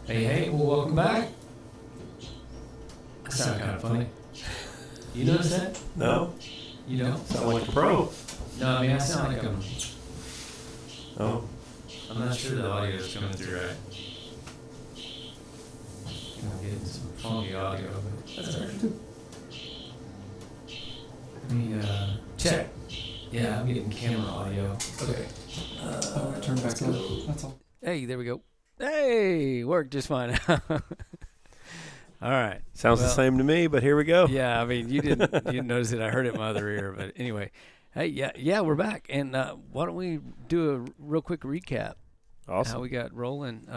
Hey, well, welcome back. That sounded kind of funny. You notice that? No. You don't? Sound like a pro. No, I mean, I sound like Oh. I'm not sure the audio is coming through right. I'm getting some funky audio, but that's all right. Let me check. Yeah, I'm getting camera audio. Okay. Turn back up. That's all. Hey, there we go. Hey, worked just fine. All right. Sounds the same to me, but here we go. Yeah, I mean, you didn't notice it. I heard it in my other ear, but anyway. Hey, yeah, we're back, and why don't we do a real quick recap? Awesome. How we got rolling.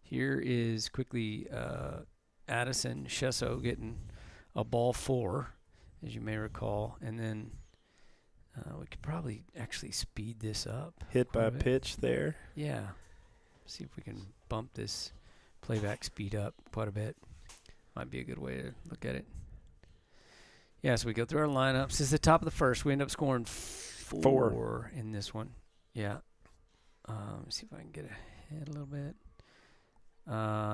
Here is quickly Addison Shesso getting a ball 4, as you may recall, and then we could probably actually speed this up. Hit by a pitch there. Yeah. See if we can bump this playback speed up quite a bit. Might be a good way to look at it. Yeah, so we go through our lineups. This is the top of the first. We end up scoring 4 in this one. Yeah. Let's see if I can get ahead a little bit.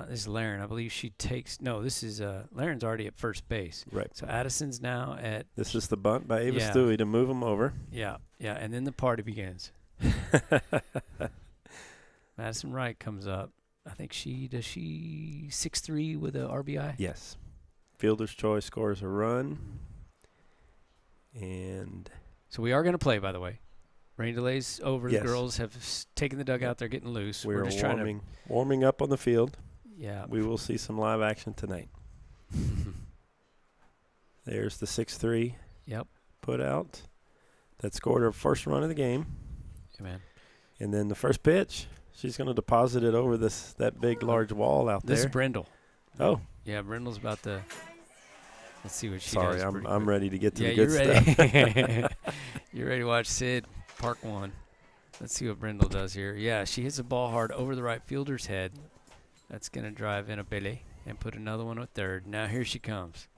This is Laren. I believe she takes – no, this is Laren's already at first base. Right. So Addison's now at – This is the bunt by Ava Stewie to move him over. Yeah, and then the party begins. Madison Wright comes up. I think she 6'3" with a RBI? Yes. Fielder's choice scores a run. And so we are going to play, by the way. Rain delays over. Yes. The girls have taken the dugout. They're getting loose. We're just warming up on the field. Yeah. We will see some live action tonight. There's the 6-3 put out. That scored her first run of the game. Yeah, man. And then the first pitch, she's going to deposit it over that big, large wall out there. This is Brindle. Oh. Yeah, Brindle's about to – let's see what she does. Sorry, I'm ready to get to the good stuff. You're ready to watch Sid Park 1. Let's see what Brindle does here. Yeah, she hits the ball hard over the right fielder's head. That's going to drive in a Billy and put another one at third. Now here she comes.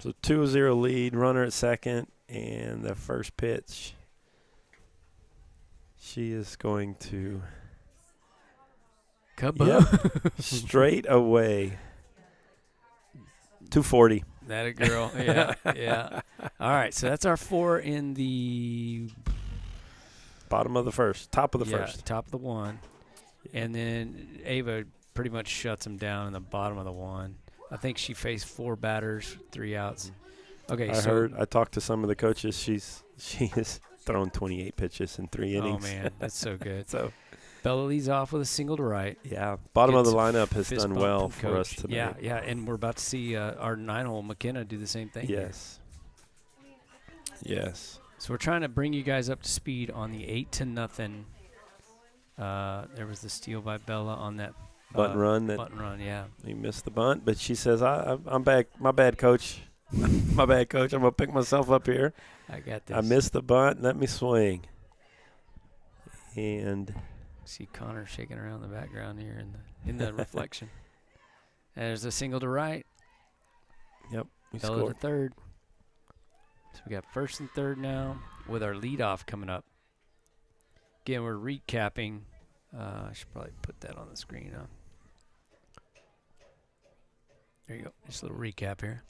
So 2-0 lead, runner at second, and the first pitch. She is going to kaboom. Straight away. 240. That a girl. Yeah. All right, so that's our 4 in the bottom of the first, top of the first. Top of the 1. And then Ava pretty much shuts them down in the bottom of the 1. I think she faced 4 batters, 3 outs. Okay, I talked to some of the coaches. She has thrown 28 pitches in 3 innings. Oh man, that's so good. So Bella leads off with a single to right. Yeah, bottom of the lineup has done well for us tonight. Yeah, and we're about to see our 9-hole McKenna do the same thing. Yes. Yes. So we're trying to bring you guys up to speed on the 8-0. There was the steal by Bella on that bunt run. Bunt run, yeah. He missed the bunt, but she says, "I'm back. My bad, coach. My bad, coach. I'm gonna pick myself up here. I got this. I missed the bunt. Let me swing." And see Connor shaking around in the background here in the reflection. There's a single to right. Yep. Bella to third. So we got first and third now with our leadoff coming up. Again, we're recapping. I should probably put that on the screen. There you go. Just a little recap here.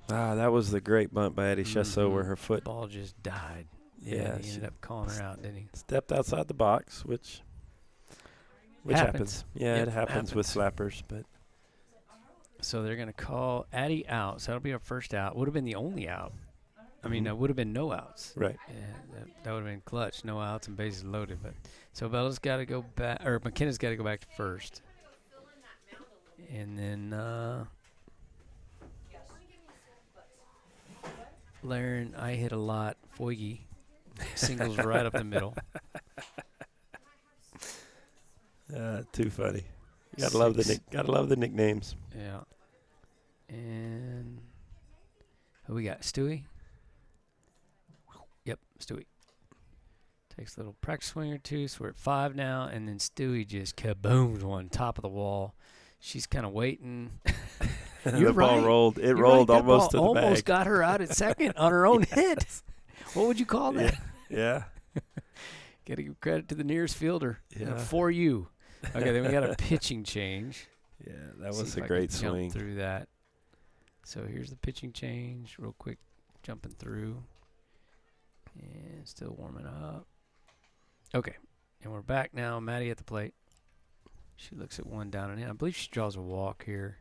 That was the great bunt by Addie Shesso where her foot. Ball just died. Yeah, he ended up calling her out, didn't he? Stepped outside the box, which happens. Yeah, yep, it happens with slappers. But so they're going to call Addie out. So that'll be our first out. Would have been the only out. I mean, it would have been no outs. Right. Yeah, that would have been clutch. No outs and bases loaded. But so Bella's got to go back, or McKenna's got to go back to first. And then Laren, I hit a lot. Foyge singles right up the middle. Too funny. Gotta love the nicknames. Yeah. And who we got? Stewie? Yep, Stewie. Takes a little practice swing or two, so we're at 5 now, and then Stewie just kabooms one top of the wall. She's kind of waiting. The ball rolled. It rolled almost to the bag. Almost got her out at second on her own hit. What would you call that? Yeah. Got to give credit to the nearest fielder. Yeah. For you. Okay, then we got a pitching change. Yeah, that See was if a I great can jump swing. through that. So here's the pitching change, real quick, jumping through, and still warming up. Okay, and we're back now. Maddie at the plate. She looks at one down and in. I believe she draws a walk here.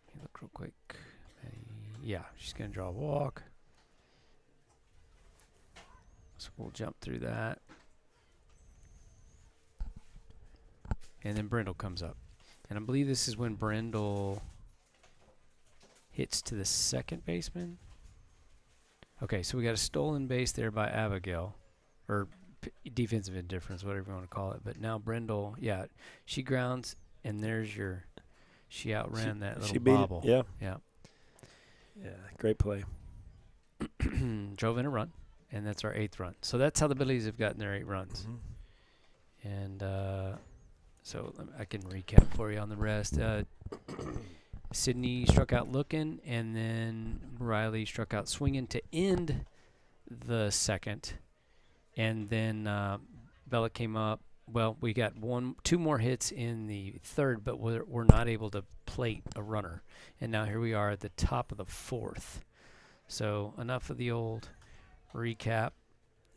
Let me look real quick. Maddie, yeah, she's gonna draw a walk. So we'll jump through that. And then Brindle comes up. And I believe this is when Brindle hits to the second baseman. Okay, so we got a stolen base there by Abigail. Or defensive indifference, whatever you want to call it. But now Brindle, yeah, she grounds, and there's your... She outran that little beat bobble. it. Yeah. Yeah. Yeah, great play. Drove in a run, and that's our 8th run. So that's how the Billies have gotten their 8 runs. Mm-hmm. And so I can recap for you on the rest. Sydney struck out looking, and then Riley struck out swinging to end the second. And then Bella came up. Well, we got 2 more hits in the third, but we're not able to plate a runner. And now here we are at the top of the 4th. So enough of the old recap.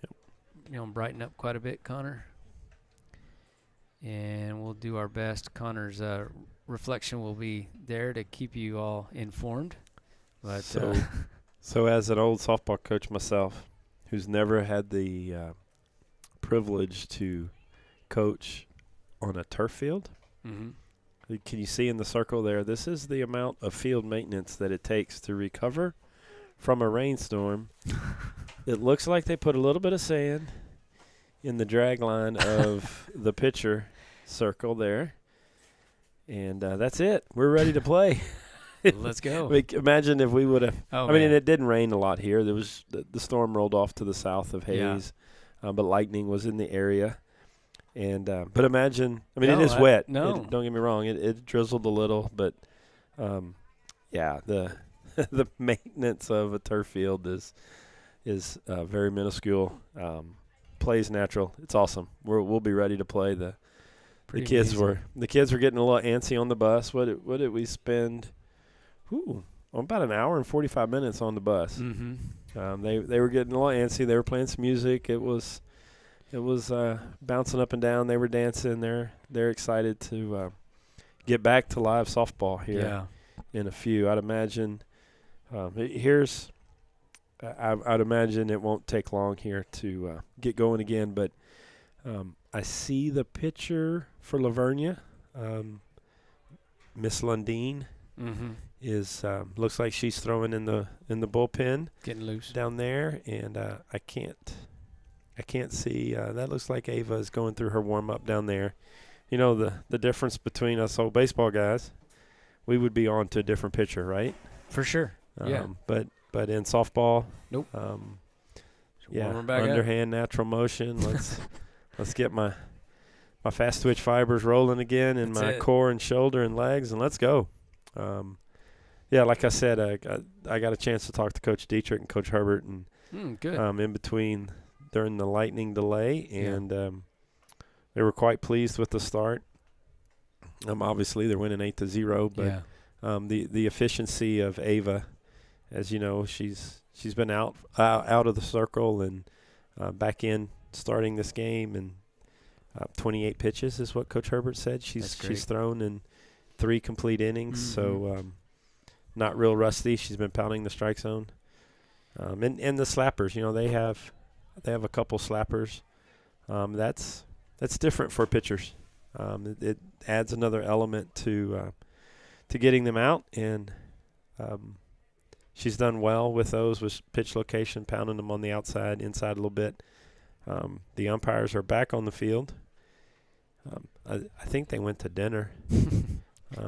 Yep. You know, brighten up quite a bit, Connor. And we'll do our best. Connor's reflection will be there to keep you all informed. But so as an old softball coach myself, who's never had the privilege to coach on a turf field, can you see in the circle there, this is the amount of field maintenance that it takes to recover from a rainstorm. It looks like they put a little bit of sand in the drag line of the pitcher circle there. And that's it. We're ready to play. Let's go. Imagine if we would have. Oh, I mean, and it didn't rain a lot here. There was the storm rolled off to the south of Hayes, but lightning was in the area. And but imagine, I mean, it is wet. No. Don't get me wrong. It drizzled a little, but yeah, the the maintenance of a turf field is very minuscule. Plays natural. It's awesome. We'll be ready to play. The kids were getting a little antsy on the bus. What did we spend? About an hour and 45 minutes on the bus. Mm-hmm. They were getting a little antsy. They were playing some music. It was bouncing up and down. They were dancing. They're excited to get back to live softball here in a few. I'd imagine. I'd imagine it won't take long here to get going again. But I see the pitcher for Vernia, Miss Lundeen. Mm-hmm. Is looks like she's throwing in the bullpen, getting loose down there, and I can't see. That looks like Ava is going through her warm up down there. You know the difference between us old baseball guys, we would be on to a different pitcher, right? for sure. But in softball, nope. Underhand natural motion. Let's get my fast twitch fibers rolling again in my core and shoulder and legs, and let's go. Like I said, I got a chance to talk to Coach Dietrich and Coach Herbert, and good. In between during the lightning delay, and they were quite pleased with the start. Obviously they're winning 8-0, but the efficiency of Ava, as you know, she's been out of the circle and back in starting this game, and 28 pitches is what Coach Herbert said she's thrown in 3 complete innings, so not real rusty. She's been pounding the strike zone, and the slappers. You know, they have a couple slappers. That's different for pitchers. It adds another element to getting them out, and she's done well with those, with pitch location, pounding them on the outside, inside a little bit. The umpires are back on the field. I think they went to dinner.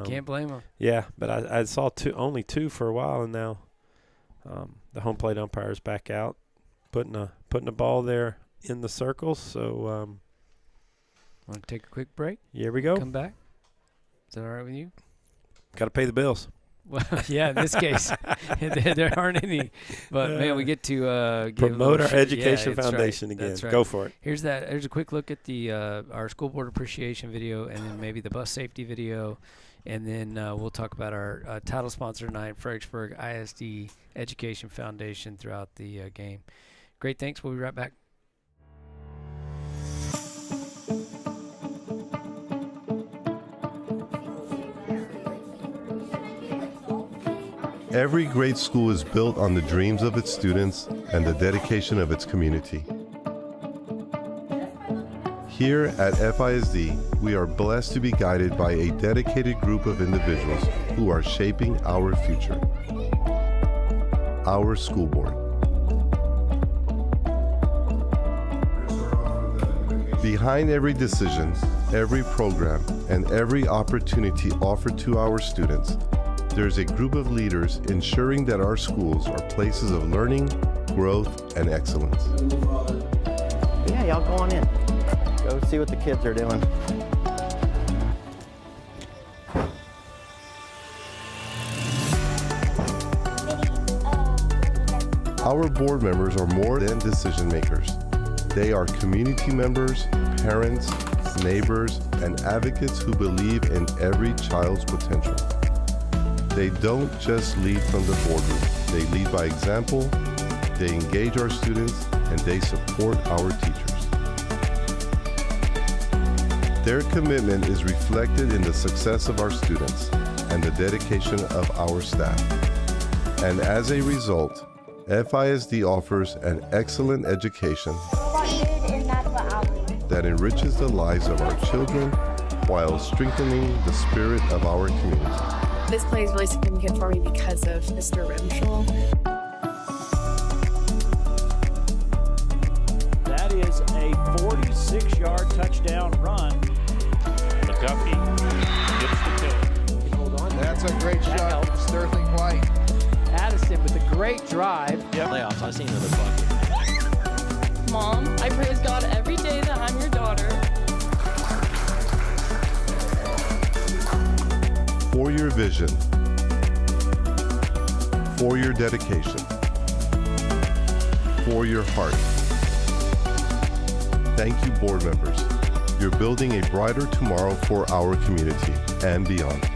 Can't blame them. Yeah, but I saw only two for a while, and now the home plate umpire is back out, putting a ball there in the circle. So want to take a quick break? Here we go. Come back. Is that all right with you? Got to pay the bills. Well, yeah, in this case, there aren't any. But, man, we get to promote our education that's foundation right. again. That's right. Go for it. Here's a quick look at the our school board appreciation video, and then maybe the bus safety video. And then we'll talk about our title sponsor tonight, Fredericksburg ISD Education Foundation, throughout the game. Great, thanks. We'll be right back. Every great school is built on the dreams of its students and the dedication of its community. Here at FISD, we are blessed to be guided by a dedicated group of individuals who are shaping our future. Our school board. Behind every decision, every program, and every opportunity offered to our students, there's a group of leaders ensuring that our schools are places of learning, growth, and excellence. Yeah, y'all go on in. Go see what the kids are doing. Our board members are more than decision makers. They are community members, parents, neighbors, and advocates who believe in every child's potential. They don't just lead from the boardroom. They lead by example, they engage our students, and they support our teachers. Their commitment is reflected in the success of our students and the dedication of our staff. And as a result, FISD offers an excellent education that enriches the lives of our children while strengthening the spirit of our community. This play is really significant for me because of Mr. Rimschel. That is a 46-yard touchdown run. McGuffey gets the kill. Hold on. That's a great shot. Sterling White. Addison with a great drive. Yeah, playoffs. I've seen another bucket. Mom, I praise God every day that I'm your daughter. For your vision, for your dedication, for your heart. Thank you, board members. You're building a brighter tomorrow for our community and beyond.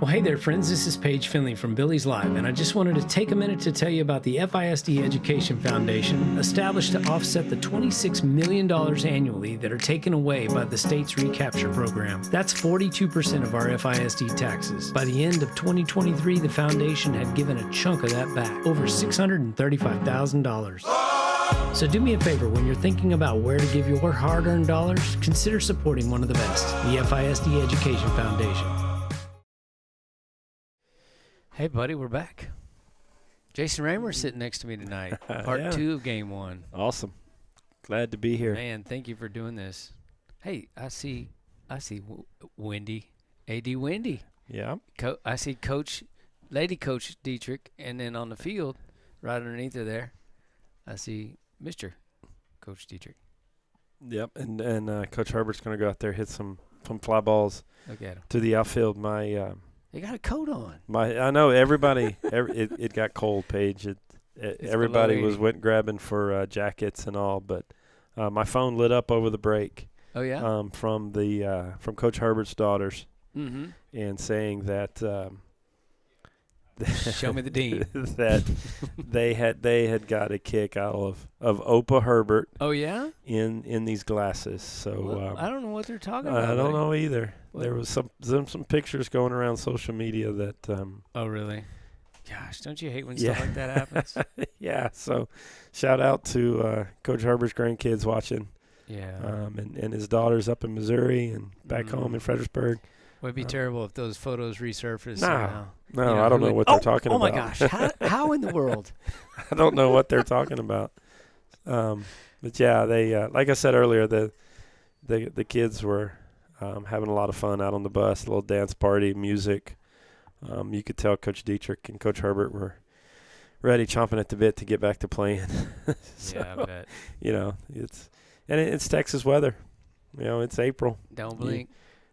Well, hey there, friends. This is Paige Findley from Billies.Live, and I just wanted to take a minute to tell you about the FISD Education Foundation, established to offset the $26 million annually that are taken away by the state's recapture program. That's 42% of our FISD taxes. By the end of 2023, the foundation had given a chunk of that back, over $635,000. So do me a favor, when you're thinking about where to give your hard-earned dollars, consider supporting one of the best, the FISD Education Foundation. Hey, buddy, we're back. Jason Roemer sitting next to me tonight. Part 2 of Game 1. Awesome. Glad to be here. Man, thank you for doing this. Hey, I see Wendy, AD Wendy. Yeah. I see Lady Coach Dietrich, and then on the field, right underneath her there, I see Mr. Coach Dietrich. Yep, and Coach Herbert's going to go out there, hit some fly balls Look at him. to the outfield. They got a coat on. I know everybody. It got cold, Paige. Everybody went grabbing for jackets and all, but my phone lit up over the break. Oh yeah. From Coach Herbert's daughters, and saying that. Show me the dean. That they had got a kick out of Opa Herbert. Oh yeah. In these glasses. So well, I don't know what they're talking about. I don't know either. What? There was some pictures going around social media that. Oh really? Gosh, don't you hate when stuff like that happens? Yeah. So, shout out to Coach Herbert's grandkids watching. Yeah. And his daughters up in Missouri and back home in Fredericksburg. Would be terrible if those photos resurfaced. No, I don't know what they're talking about. Oh my gosh! How in the world? I don't know what they're talking about. But yeah, they like I said earlier, the kids were having a lot of fun out on the bus, a little dance party, music. You could tell Coach Dietrich and Coach Herbert were ready, chomping at the bit to get back to playing. So, yeah, I bet. You know, it's Texas weather. You know, it's April. Don't blink.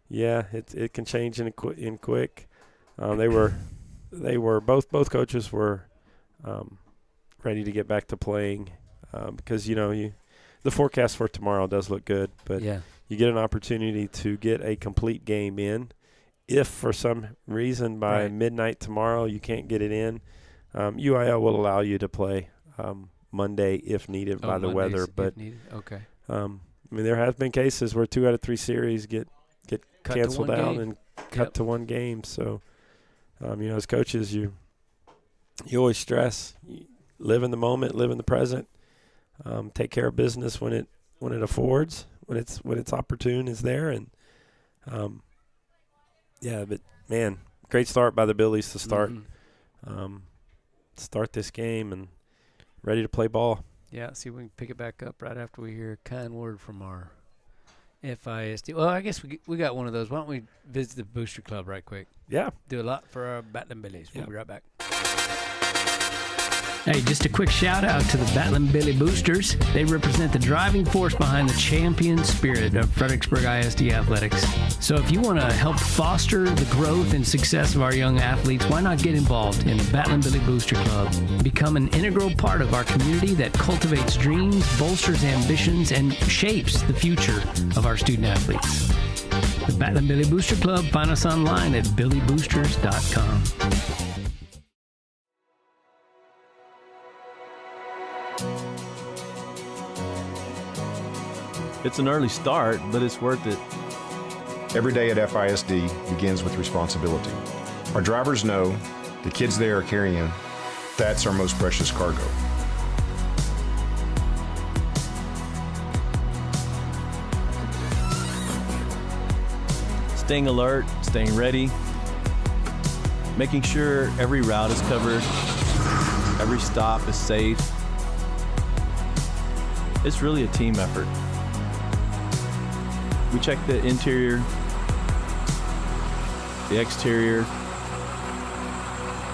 Yeah, it can change in quick. They were both coaches were ready to get back to playing because the forecast for tomorrow does look good, but you get an opportunity to get a complete game in. If for some reason by midnight tomorrow you can't get it in, UIL will allow you to play Monday if needed by the weather. But okay. I mean, there have been cases where 2 out of 3 series get canceled out and cut to one game. So, as coaches, you always stress, live in the moment, live in the present, take care of business when it affords, when it's opportune is there, and but man, great start by the Billies to start this game and ready to play ball. Yeah, see if we can pick it back up right after we hear a kind word from our FISD. Well, I guess we got one of those. Why don't we visit the Booster Club right quick? Yeah. Do a lot for our Battling Billies. We'll be right back. Hey, just a quick shout out to the Battling Billy Boosters. They represent the driving force behind the champion spirit of Fredericksburg ISD athletics. So if you want to help foster the growth and success of our young athletes, why not get involved in the Battling Billy Booster Club? Become an integral part of our community that cultivates dreams, bolsters ambitions, and shapes the future of our student athletes. The Battling Billy Booster Club, find us online at billyboosters.com. It's an early start, but it's worth it. Every day at FISD begins with responsibility. Our drivers know the kids they are carrying, that's our most precious cargo. Staying alert, staying ready, making sure every route is covered, every stop is safe. It's really a team effort. We check the interior, the exterior,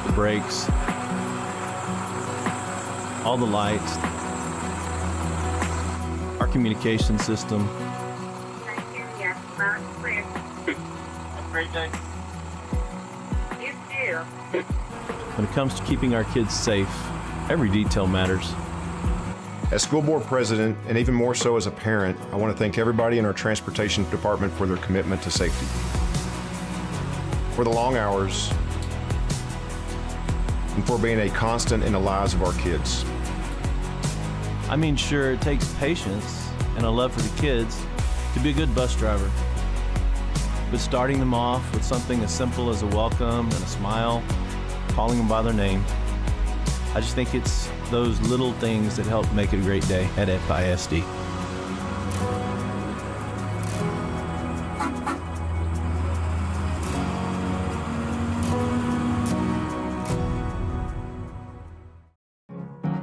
the brakes, all the lights, our communication system. Have a great day. You too. When it comes to keeping our kids safe, every detail matters. As school board president, and even more so as a parent, I want to thank everybody in our transportation department for their commitment to safety. For the long hours, and for being a constant in the lives of our kids. I mean, sure, it takes patience and a love for the kids to be a good bus driver. But starting them off with something as simple as a welcome and a smile, calling them by their name, I just think it's those little things that help make it a great day at FISD.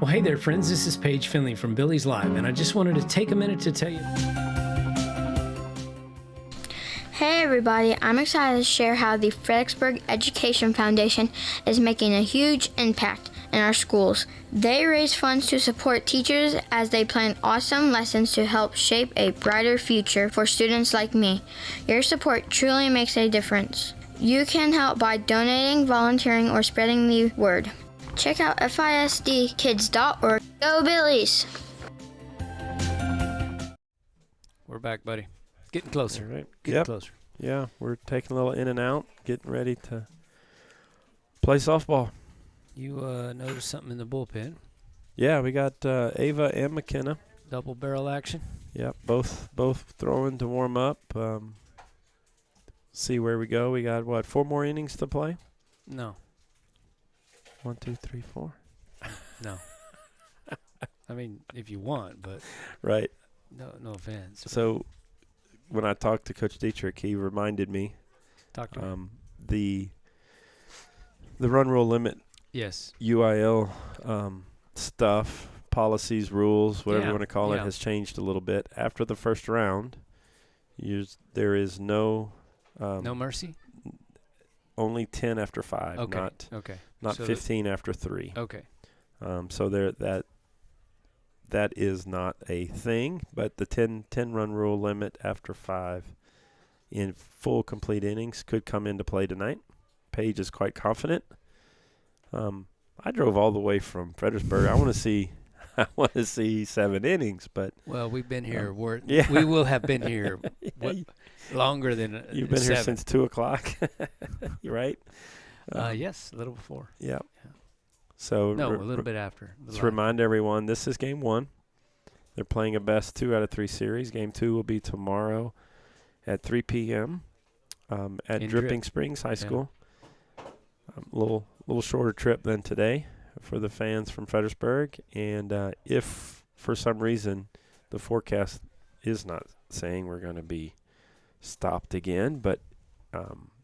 Well, hey there, friends. This is Paige Findley from Billies.Live, and I just wanted to take a minute to tell you. Hey everybody, I'm excited to share how the Fredericksburg Education Foundation is making a huge impact in our schools. They raise funds to support teachers as they plan awesome lessons to help shape a brighter future for students like me. Your support truly makes a difference. You can help by donating, volunteering, or spreading the word. Check out FISDkids.org. Go Billies! We're back, buddy. Getting closer. All right. Getting closer. Yeah, we're taking a little in and out, getting ready to play softball. You noticed something in the bullpen? Yeah, we got Ava and McKenna. Double barrel action? Yep, both throwing to warm up. See where we go. We got, 4 more innings to play? No. 1, 2, 3, 4? No. I mean, if you want, but right. No offense. So when I talked to Coach Dietrich, he reminded me Talk to him. the run rule limit. Yes. UIL stuff, policies, rules, whatever you want to call it, Yeah. has changed a little bit. After the first round, there is no no mercy? Only 10 after 5, Okay. not so 15 after 3. Okay. So that is not a thing, but the 10-run rule limit after 5 in full complete innings could come into play tonight. Paige is quite confident. I drove all the way from Fredericksburg. I want to see 7 innings, but we've been here. Yeah. We will have been here longer than you've been 7. here since 2:00. You're right. Yes, a little before. Yeah. So a little bit after. Let's remind everyone, this is Game 1. They're playing a best 2 out of 3 series. Game 2 will be tomorrow at 3 p.m. At Dripping Springs High School. Little shorter trip than today for the fans from Fredericksburg. And if for some reason the forecast is not saying we're going to be stopped again, but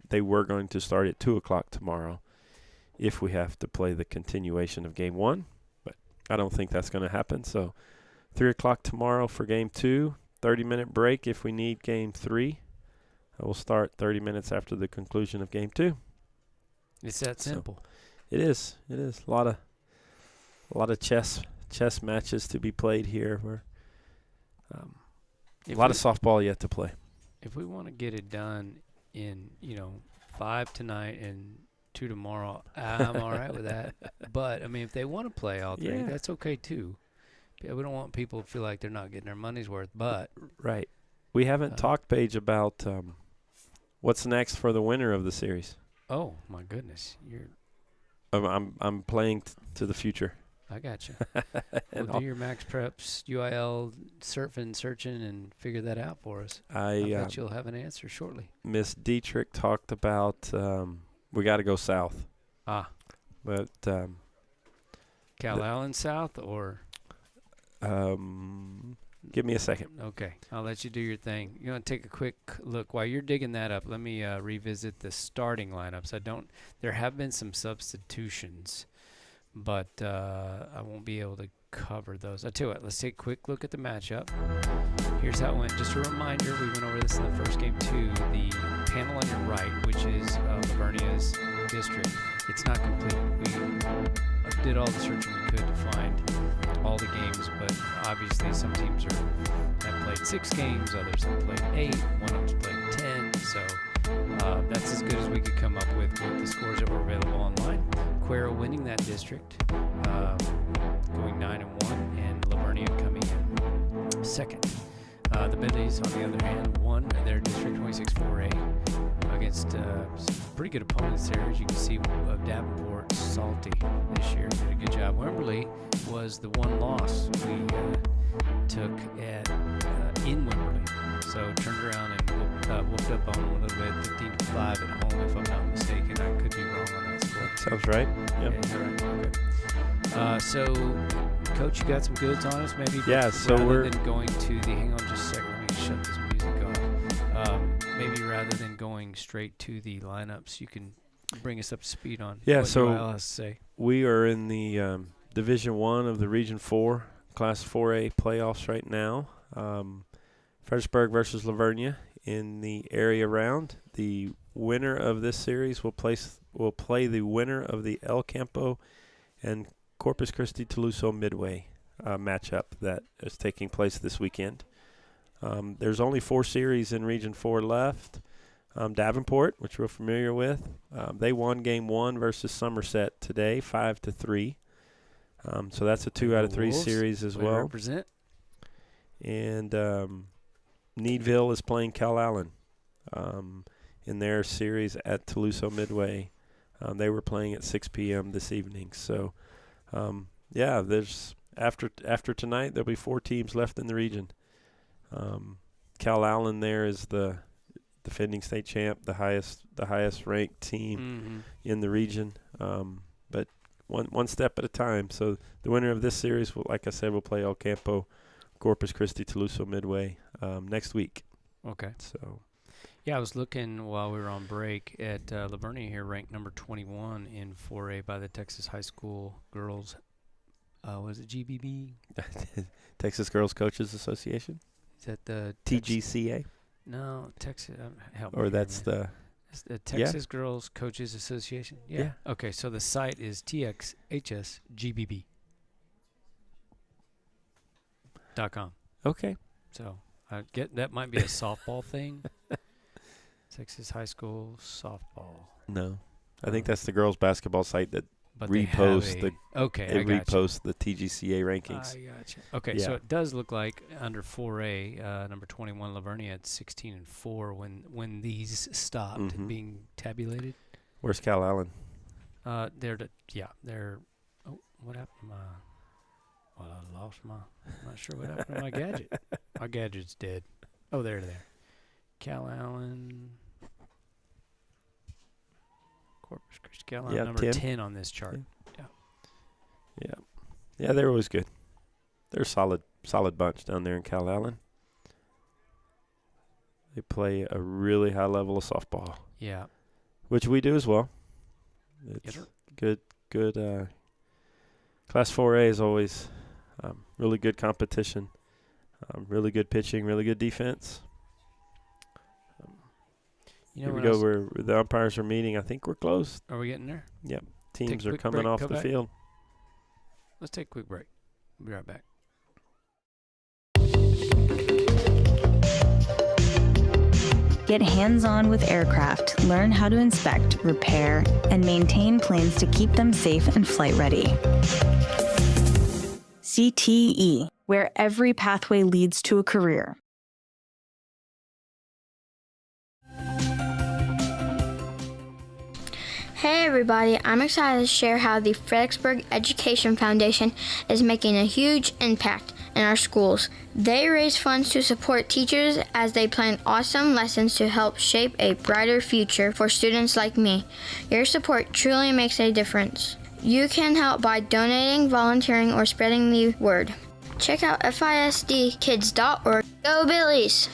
they were going to start at 2:00 tomorrow if we have to play the continuation of Game 1. But I don't think that's going to happen. So 3:00 tomorrow for Game 2, 30-minute break if we need Game 3. We'll start 30 minutes after the conclusion of Game 2. It's that simple. So it is. A lot of chess matches to be played here. A lot of softball yet to play. If we want to get it done in 5 tonight and 2 tomorrow, I'm all right with that. But I mean, if they want to play all 3, that's okay too. We don't want people to feel like they're not getting their money's worth. But right, we haven't talked, Paige, about what's next for the winner of the series. Oh my goodness, I'm playing to the future. I got you. We'll do your Max Preps, UIL searching, and figure that out for us. I bet you'll have an answer shortly. Miss Dietrich talked about we got to go south. But Cal Allen South or? Give me a second. Okay, I'll let you do your thing. You're going to take a quick look. While you're digging that up, let me revisit the starting lineups. There have been some substitutions, but I won't be able to cover those. I'll tell you what, let's take a quick look at the matchup. Here's how it went. Just a reminder, we went over this in the first game too. The panel on your right, which is Vernia's district, it's not complete. We did all the searching we could to find all the games, but obviously some teams have played 6 games, others have played 8, one of them's played 10, so that's as good as we could come up with the scores that were available online. Cuero winning that district, going 9-1, and Vernia coming in second. The Billies, on the other hand, won their district 26-4A against some pretty good opponents there. As you can see, Davenport, Salty this year did a good job. Wimberley was the one loss we took in Wimberley. So turned around and whooped up on them a little bit, 15-5 at home, if I'm not mistaken. I could be wrong on that score. Sounds right. Yep. Yeah, right. Okay. So, Coach, you got some goods on us, maybe? Yeah. So rather than going to the, hang on just a second, let me shut this music off. Maybe rather than going straight to the lineups, you can bring us up to speed on what UIL has to say. We are in the Division 1 of the Region 4 Class 4A playoffs right now. Fredericksburg versus Vernia in the area round. The winner of this series will play the winner of the El Campo and Corpus Christi Toluso Midway matchup that is taking place this weekend. There's only 4 series in Region 4 left. Davenport, which we're familiar with, they won Game 1 versus Somerset today, 5-3. So that's a 2 out of 3 series as well. Represent. And Needville is playing Cal Allen in their series at Toluso Midway. They were playing at 6 p.m. this evening. So, there's after tonight there'll be 4 teams left in the region. Cal Allen there is the defending state champ, the highest ranked team in the region. But one step at a time. So the winner of this series, like I said, will play El Campo, Corpus Christi, Toluso Midway next week. Okay. So. Yeah, I was looking while we were on break at Vernia here, ranked number 21 in 4A by the Texas High School Girls. Was it GBB? Texas Girls Coaches Association. Is that the TGCA? No, Texas. Help or me that's here, it's the Texas Girls Coaches Association. Yeah. Okay, so the site is TXHSGBB. .com. Okay. So I get that might be a softball thing. Texas high school softball. No, I think that's the girls' basketball site that they reposts the repost the TGCA rankings. I gotcha. Okay, so it does look like under 4A, number 21 Vernia at 16-4 when these stopped being tabulated. Where's Cal Allen? They're. Oh, what happened? Well, I lost my. I'm not sure what happened to my gadget. My gadget's dead. Oh, there. Cal Allen. Corpus Christi. Cal Allen, number 10 on this chart. Yeah, they're always good. They're a solid bunch down there in Cal Allen. They play a really high level of softball. Yeah. Which we do as well. It's good. Class 4A is always really good competition, really good pitching, really good defense. Here we go. Where the umpires are meeting. I think we're close. Are we getting there? Yep. Teams are coming off the field. Let's take a quick break. We'll be right back. Get hands-on with aircraft. Learn how to inspect, repair, and maintain planes to keep them safe and flight ready. CTE, where every pathway leads to a career. Hey everybody, I'm excited to share how the Fredericksburg Education Foundation is making a huge impact in our schools. They raise funds to support teachers as they plan awesome lessons to help shape a brighter future for students like me. Your support truly makes a difference. You can help by donating, volunteering, or spreading the word. Check out FISDkids.org. Go Billies!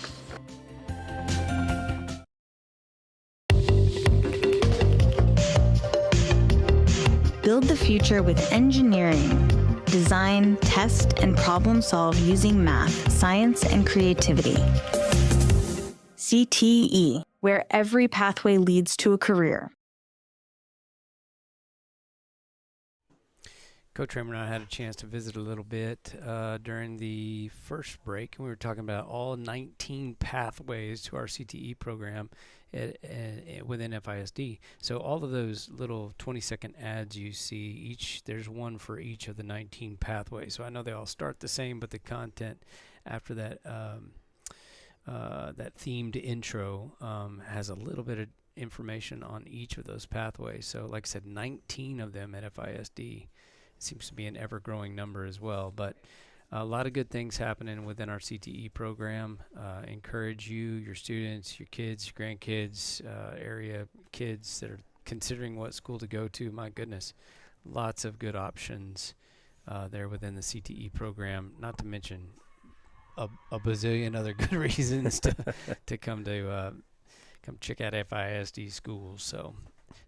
Build the future with engineering. Design, test, and problem solve using math, science, and creativity. CTE, where every pathway leads to a career. Coach Roemer and I had a chance to visit a little bit during the first break, and we were talking about all 19 pathways to our CTE program within FISD. So all of those little 20-second ads you see, there's one for each of the 19 pathways. So I know they all start the same, but the content after that that themed intro has a little bit of information on each of those pathways. So like I said, 19 of them at FISD. Seems to be an ever-growing number as well, but a lot of good things happening within our CTE program. Encourage you, your students, your kids, your grandkids, area kids that are considering what school to go to. My goodness, lots of good options there within the CTE program, not to mention a bazillion other good reasons to come check out FISD schools. So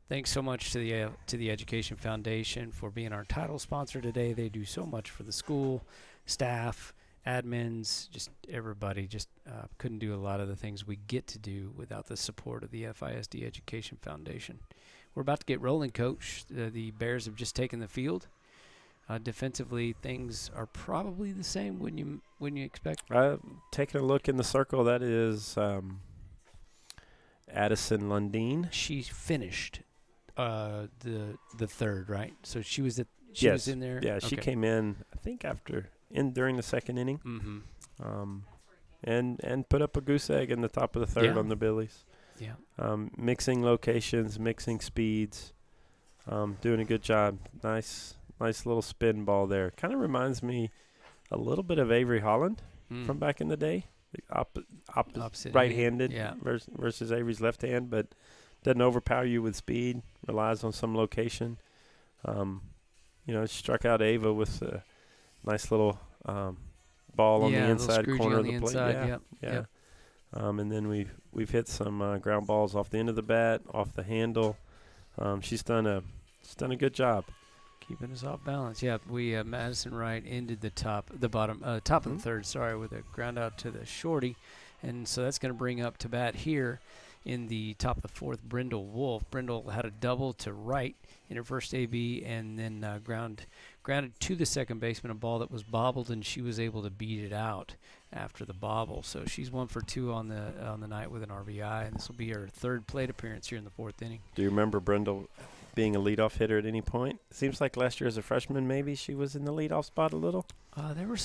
thanks so much to the Education Foundation for being our title sponsor today. They do so much for the school, staff, admins, just everybody. Just couldn't do a lot of the things we get to do without the support of the FISD Education Foundation. We're about to get rolling, Coach. The Bears have just taken the field. Defensively, things are probably the same. Wouldn't you expect? Taking a look in the circle, that is Addison Lundeen. She finished the third, right? So she was was in there. Yeah, she came in, I think, during the second inning. Mm-hmm. And put up a goose egg in the top of the third on the Billies. Yeah. Mixing locations, mixing speeds, doing a good job. Nice little spin ball there. Kind of reminds me a little bit of Avery Holland from back in the day. Opposite right-handed versus Avery's left hand, but doesn't overpower you with speed. Relies on some location. Struck out Ava with a nice little ball on the inside corner of the plate. Yeah. And then we've hit some ground balls off the end of the bat, off the handle. She's done a good job. Keeping us off balance. Yeah, we Madison Wright ended the top of the third, with a ground out to the shorty. And so that's going to bring up to bat here in the top of the fourth, Brindle Wolf. Brindle had a double to right in her first AB, and then grounded to the second baseman, a ball that was bobbled, and she was able to beat it out after the bobble. So she's 1 for 2 on the night with an RBI, and this will be her third plate appearance here in the fourth inning. Do you remember Brindle being a leadoff hitter at any point? It seems like last year as a freshman, maybe she was in the leadoff spot a little. There were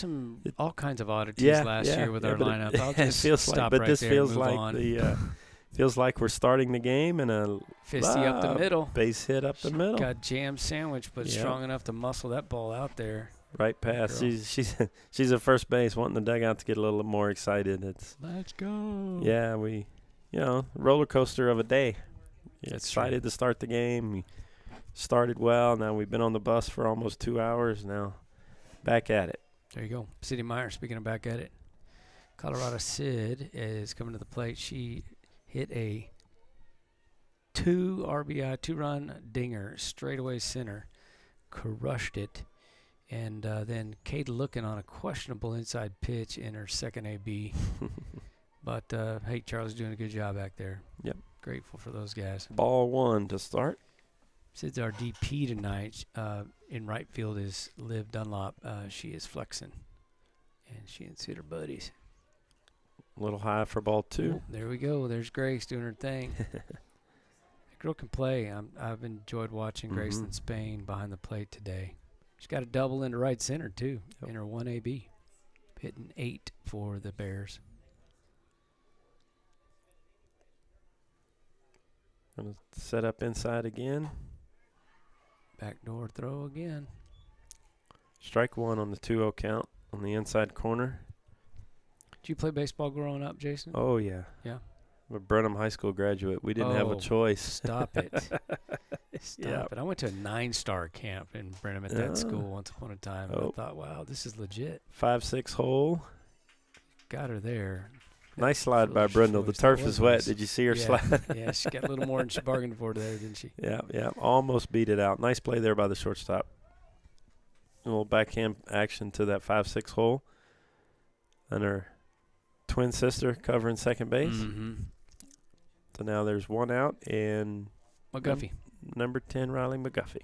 all kinds of oddities last year with our lineup. I'll just stop right this there feels and move like on. Feels like we're starting the game and a fisty up the middle. Base hit up the middle. Got jam sandwich, but strong enough to muscle that ball out there. Right past. She's at first base, wanting the dugout to get a little more excited. Let's go. Yeah, roller coaster of a day. That's excited to start the game. We started well. Now we've been on the bus for almost 2 hours. Now back at it. There you go. City Meyer, speaking of back at it. Colorado Sid is coming to the plate. She hit a 2-run dinger, straightaway center, crushed it, and then Cade looking on a questionable inside pitch in her second AB. But, hey, Charlie's doing a good job back there. Yep. Grateful for those guys. Ball 1 to start. Sid's our DP tonight. In right field is Liv Dunlop. She is flexing, and she and Sid are buddies. A little high for ball 2. There we go. There's Grace doing her thing. That girl can play. I've enjoyed watching Grace in Spain behind the plate today. She's got a double into right center, too, in her 1 AB. Hitting 8 for the Bears. Going to set up inside again. Backdoor throw again. Strike 1 on the 2-0 count on the inside corner. Did you play baseball growing up, Jason? Oh, yeah. Yeah. I'm a Brenham High School graduate. We didn't have a choice. Stop it. Stop it. I went to a 9-star camp in Brenham at that school once upon a time. And I thought, wow, this is legit. 5-6 hole. Got her there. Nice slide by Brindle. The turf is wet. Did you see her slide? Yeah, she got a little more than she bargained for there, didn't she? Yeah. Almost beat it out. Nice play there by the shortstop. A little backhand action to that 5-6 hole. And her twin sister covering second base. So now there's 1 out, and McGuffey. Number 10, Riley McGuffey.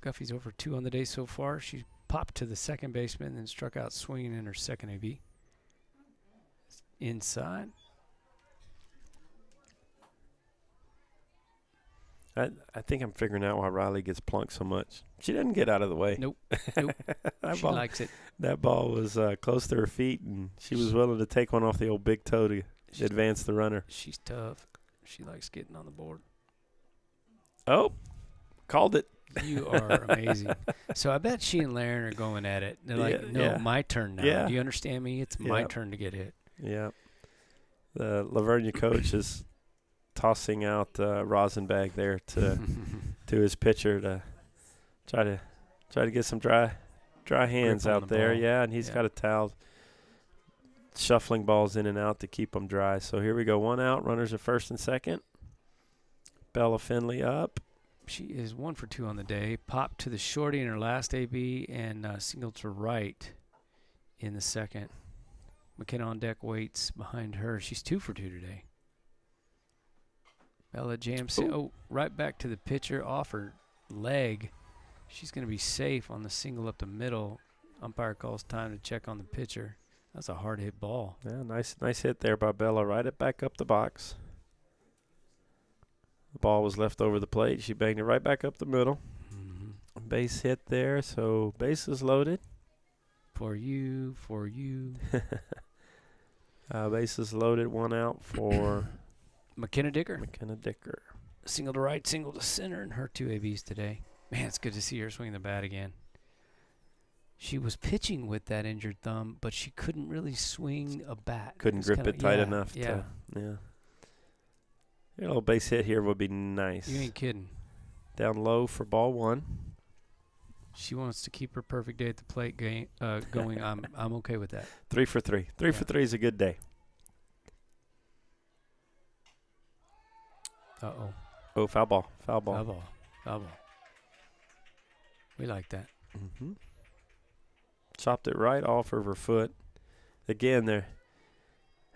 McGuffey's over 2 on the day so far. She popped to the second baseman and then struck out swinging in her second AB. Inside. I think I'm figuring out why Riley gets plunked so much. She doesn't get out of the way. Nope. She likes it. That ball was close to her feet, and she was willing to take one off the old big toe to advance the runner. She's tough. She likes getting on the board. Oh, called it. You are amazing. So I bet she and Laren are going at it. They're like, no, my turn now. Yeah. Do you understand me? It's my turn to get hit. Yeah. The Vernia coach is tossing out Rosenbag there to his pitcher to try to get some dry hands out there. Ball. Yeah, and he's got a towel shuffling balls in and out to keep them dry. So here we go. 1 out. Runners at first and second. Bella Findley up. She is 1 for 2 on the day. Popped to the shorty in her last AB and singled to right in the second. McKenna on deck waits behind her. She's 2 for 2 today. Bella jams right back to the pitcher off her leg. She's going to be safe on the single up the middle. Umpire calls time to check on the pitcher. That's a hard hit ball. Yeah, nice hit there by Bella. Right it back up the box. The ball was left over the plate. She banged it right back up the middle. Base hit there, so base is loaded. For you. Bases loaded. 1 out for McKenna Dicker. Single to right, single to center in her 2 ABs today. Man, it's good to see her swing the bat again. She was pitching with that injured thumb, but she couldn't really swing a bat. Couldn't grip it tight enough. Yeah. A little base hit here would be nice. You ain't kidding. Down low for ball 1. She wants to keep her perfect day at the plate going. I'm okay with that. 3 for 3. 3 for 3 is a good day. Oh, foul ball. Foul ball. We like that. Chopped it right off of her foot. Again, they're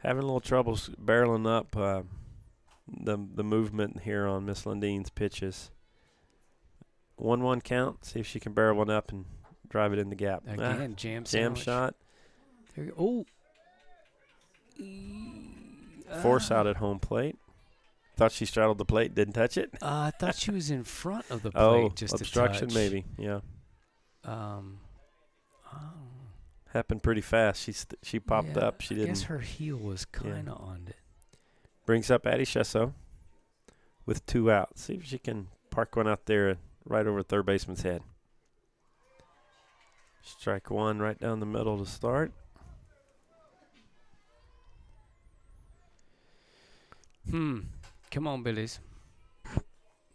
having a little trouble barreling up. the movement here on Miss Lundine's pitches. 1-1 count. See if she can barrel one up and drive it in the gap. Again, jam shot. There you go. Force out at home plate. Thought she straddled the plate, didn't touch it. I thought she was in front of the plate. Just obstruction a touch. Maybe. Yeah. Happened pretty fast. She popped up. She didn't. I guess her heel was kind of on it. Brings up Addie Chesso with 2 outs. See if she can park one out there right over third baseman's head. Strike 1 right down the middle to start. Come on, Billies.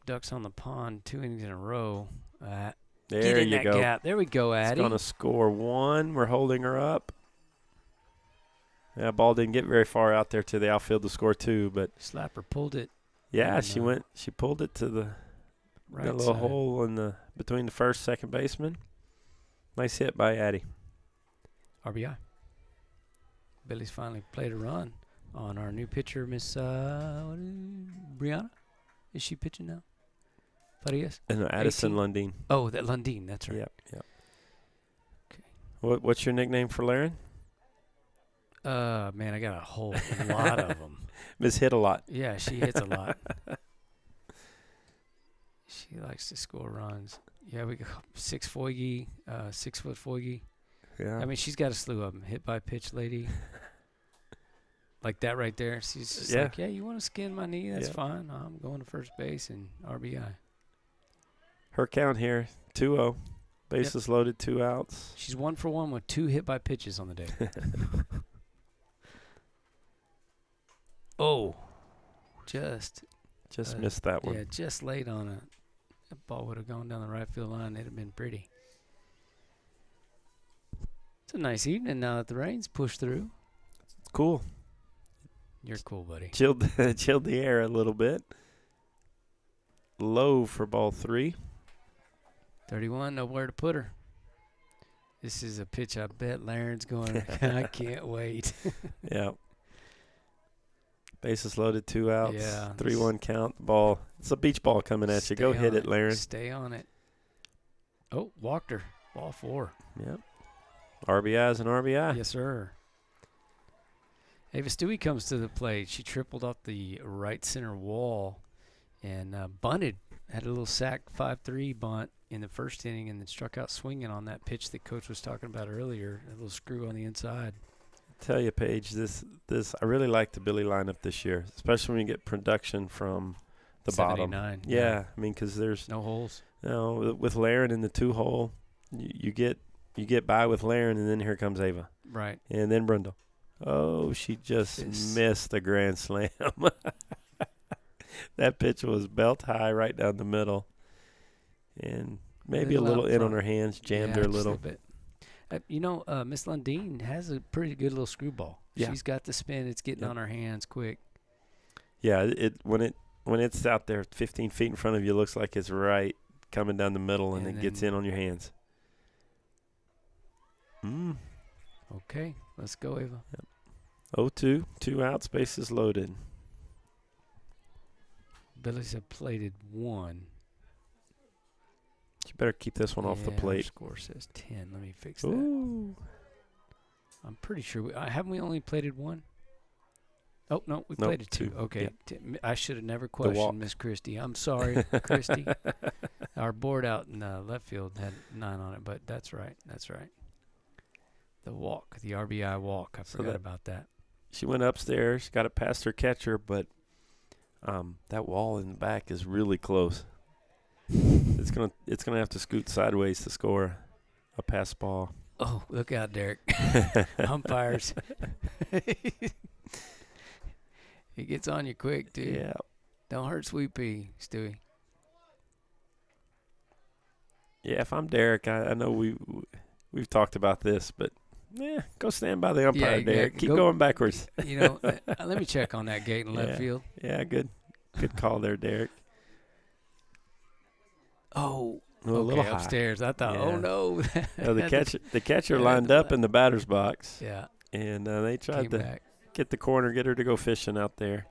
Ducks on the pond, 2 innings in a row. There Get in you that go. gap. There we go, Addie. It's going to score 1. We're holding her up. Yeah, ball didn't get very far out there to the outfield to score 2, but Slapper pulled it. Yeah, she pulled it to the right that little side. hole in between the first second baseman. Nice hit by Addie. RBI. Billy's finally played a run on our new pitcher, Miss Brianna. Is she pitching now? Farias? And Addison 18? Lundeen. Oh, that Lundeen. That's right. Yep. Okay. What's your nickname for Laren? Man, I got a whole lot of them. Miss Hit a Lot. Yeah, she hits a lot. She likes to score runs. Yeah, we go 6 Foyge, 6 foot Foyge. Yeah. I mean, she's got a slew of them. Hit by pitch lady. Like that right there. She's just like, yeah, you want to skin my knee? That's fine. I'm going to first base and RBI. Her count here, 2-0. Bases loaded, 2 outs. She's 1 for 1 with 2 hit by pitches on the day. Oh, just missed that one. Yeah, just late on it. That ball would have gone down the right field line. It'd have been pretty. It's a nice evening now that the rain's pushed through. Cool. You're cool, buddy. Chilled the air a little bit. Low for ball 3. 31, nowhere to put her. This is a pitch I bet Laren's going, I can't wait. Yeah. Bases loaded, 2 outs. Yeah. 3-1 count. Ball. It's a beach ball coming at you. Go hit it, Laren. Stay on it. Oh, walked her. Ball 4. Yep. RBI is an RBI. Yes, sir. Ava Stewie comes to the plate. She tripled off the right center wall and bunted. Had a little sack 5-3 bunt in the first inning and then struck out swinging on that pitch that Coach was talking about earlier. A little screw on the inside. Tell you, Paige, this I really like the Billy lineup this year, especially when you get production from the 79, bottom. yeah. Yeah, I mean, because there's no holes. With Laren in the 2-hole, you get by with Laren, and then here comes Ava. Right. And then Brundle. Oh, she just missed a grand slam. That pitch was belt high right down the middle, and maybe a little in on her hands, jammed her a little bit. Miss Lundeen has a pretty good little screwball. Yeah. She's got the spin. It's getting on her hands quick. Yeah, when it's out there 15 feet in front of you, it looks like it's right coming down the middle, and it gets in on your hands. Okay, let's go, Ava. Yep. 0-2, 2 outs, bases loaded. Billy's have plated 1. You better keep this one off the plate. Score says 10. Let me fix that. Ooh. I'm pretty sure haven't we only plated 1? Oh no, we plated 2. Okay, yeah. I should have never questioned Miss Christie. I'm sorry, Christie. Our board out in left field had 9 on it, but that's right. That's right. The walk, the RBI walk. I forgot about that. She went upstairs, got it past her catcher, but that wall in the back is really close. It's gonna have to scoot sideways to score a pass ball. Oh, look out, Derek! Umpires. He gets on you quick, too. Yeah. Don't hurt Sweet Pea, Stewie. Yeah, if I'm Derek, I know we've talked about this, but go stand by the umpire, Derek. Keep going backwards. Let me check on that gate in left field. Yeah, good call there, Derek. Oh, a little high. Upstairs. I thought, oh no. The catcher lined up in the batter's box. Yeah. And they tried to get the corner, get her to go fishing out there.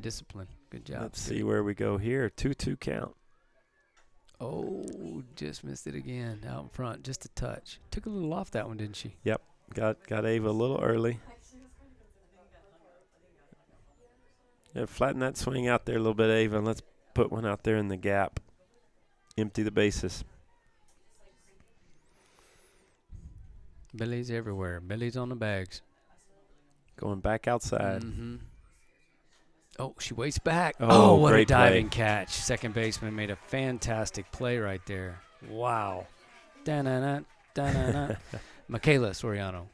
Discipline. Good job. Let's see where we go here. 2-2 count. Oh, just missed it again out in front. Just a touch. Took a little off that one, didn't she? Yep. Got Ava a little early. Yeah, flatten that swing out there a little bit, Ava, and let's put one out there in the gap. Empty the bases. Billies everywhere. Billies on the bags. Going back outside. Mm-hmm. Oh, she waits back. Oh, what a great diving play. catch. Second baseman made a fantastic play right there. Wow. Da-na-na, da-na-na. Michaela Soriano.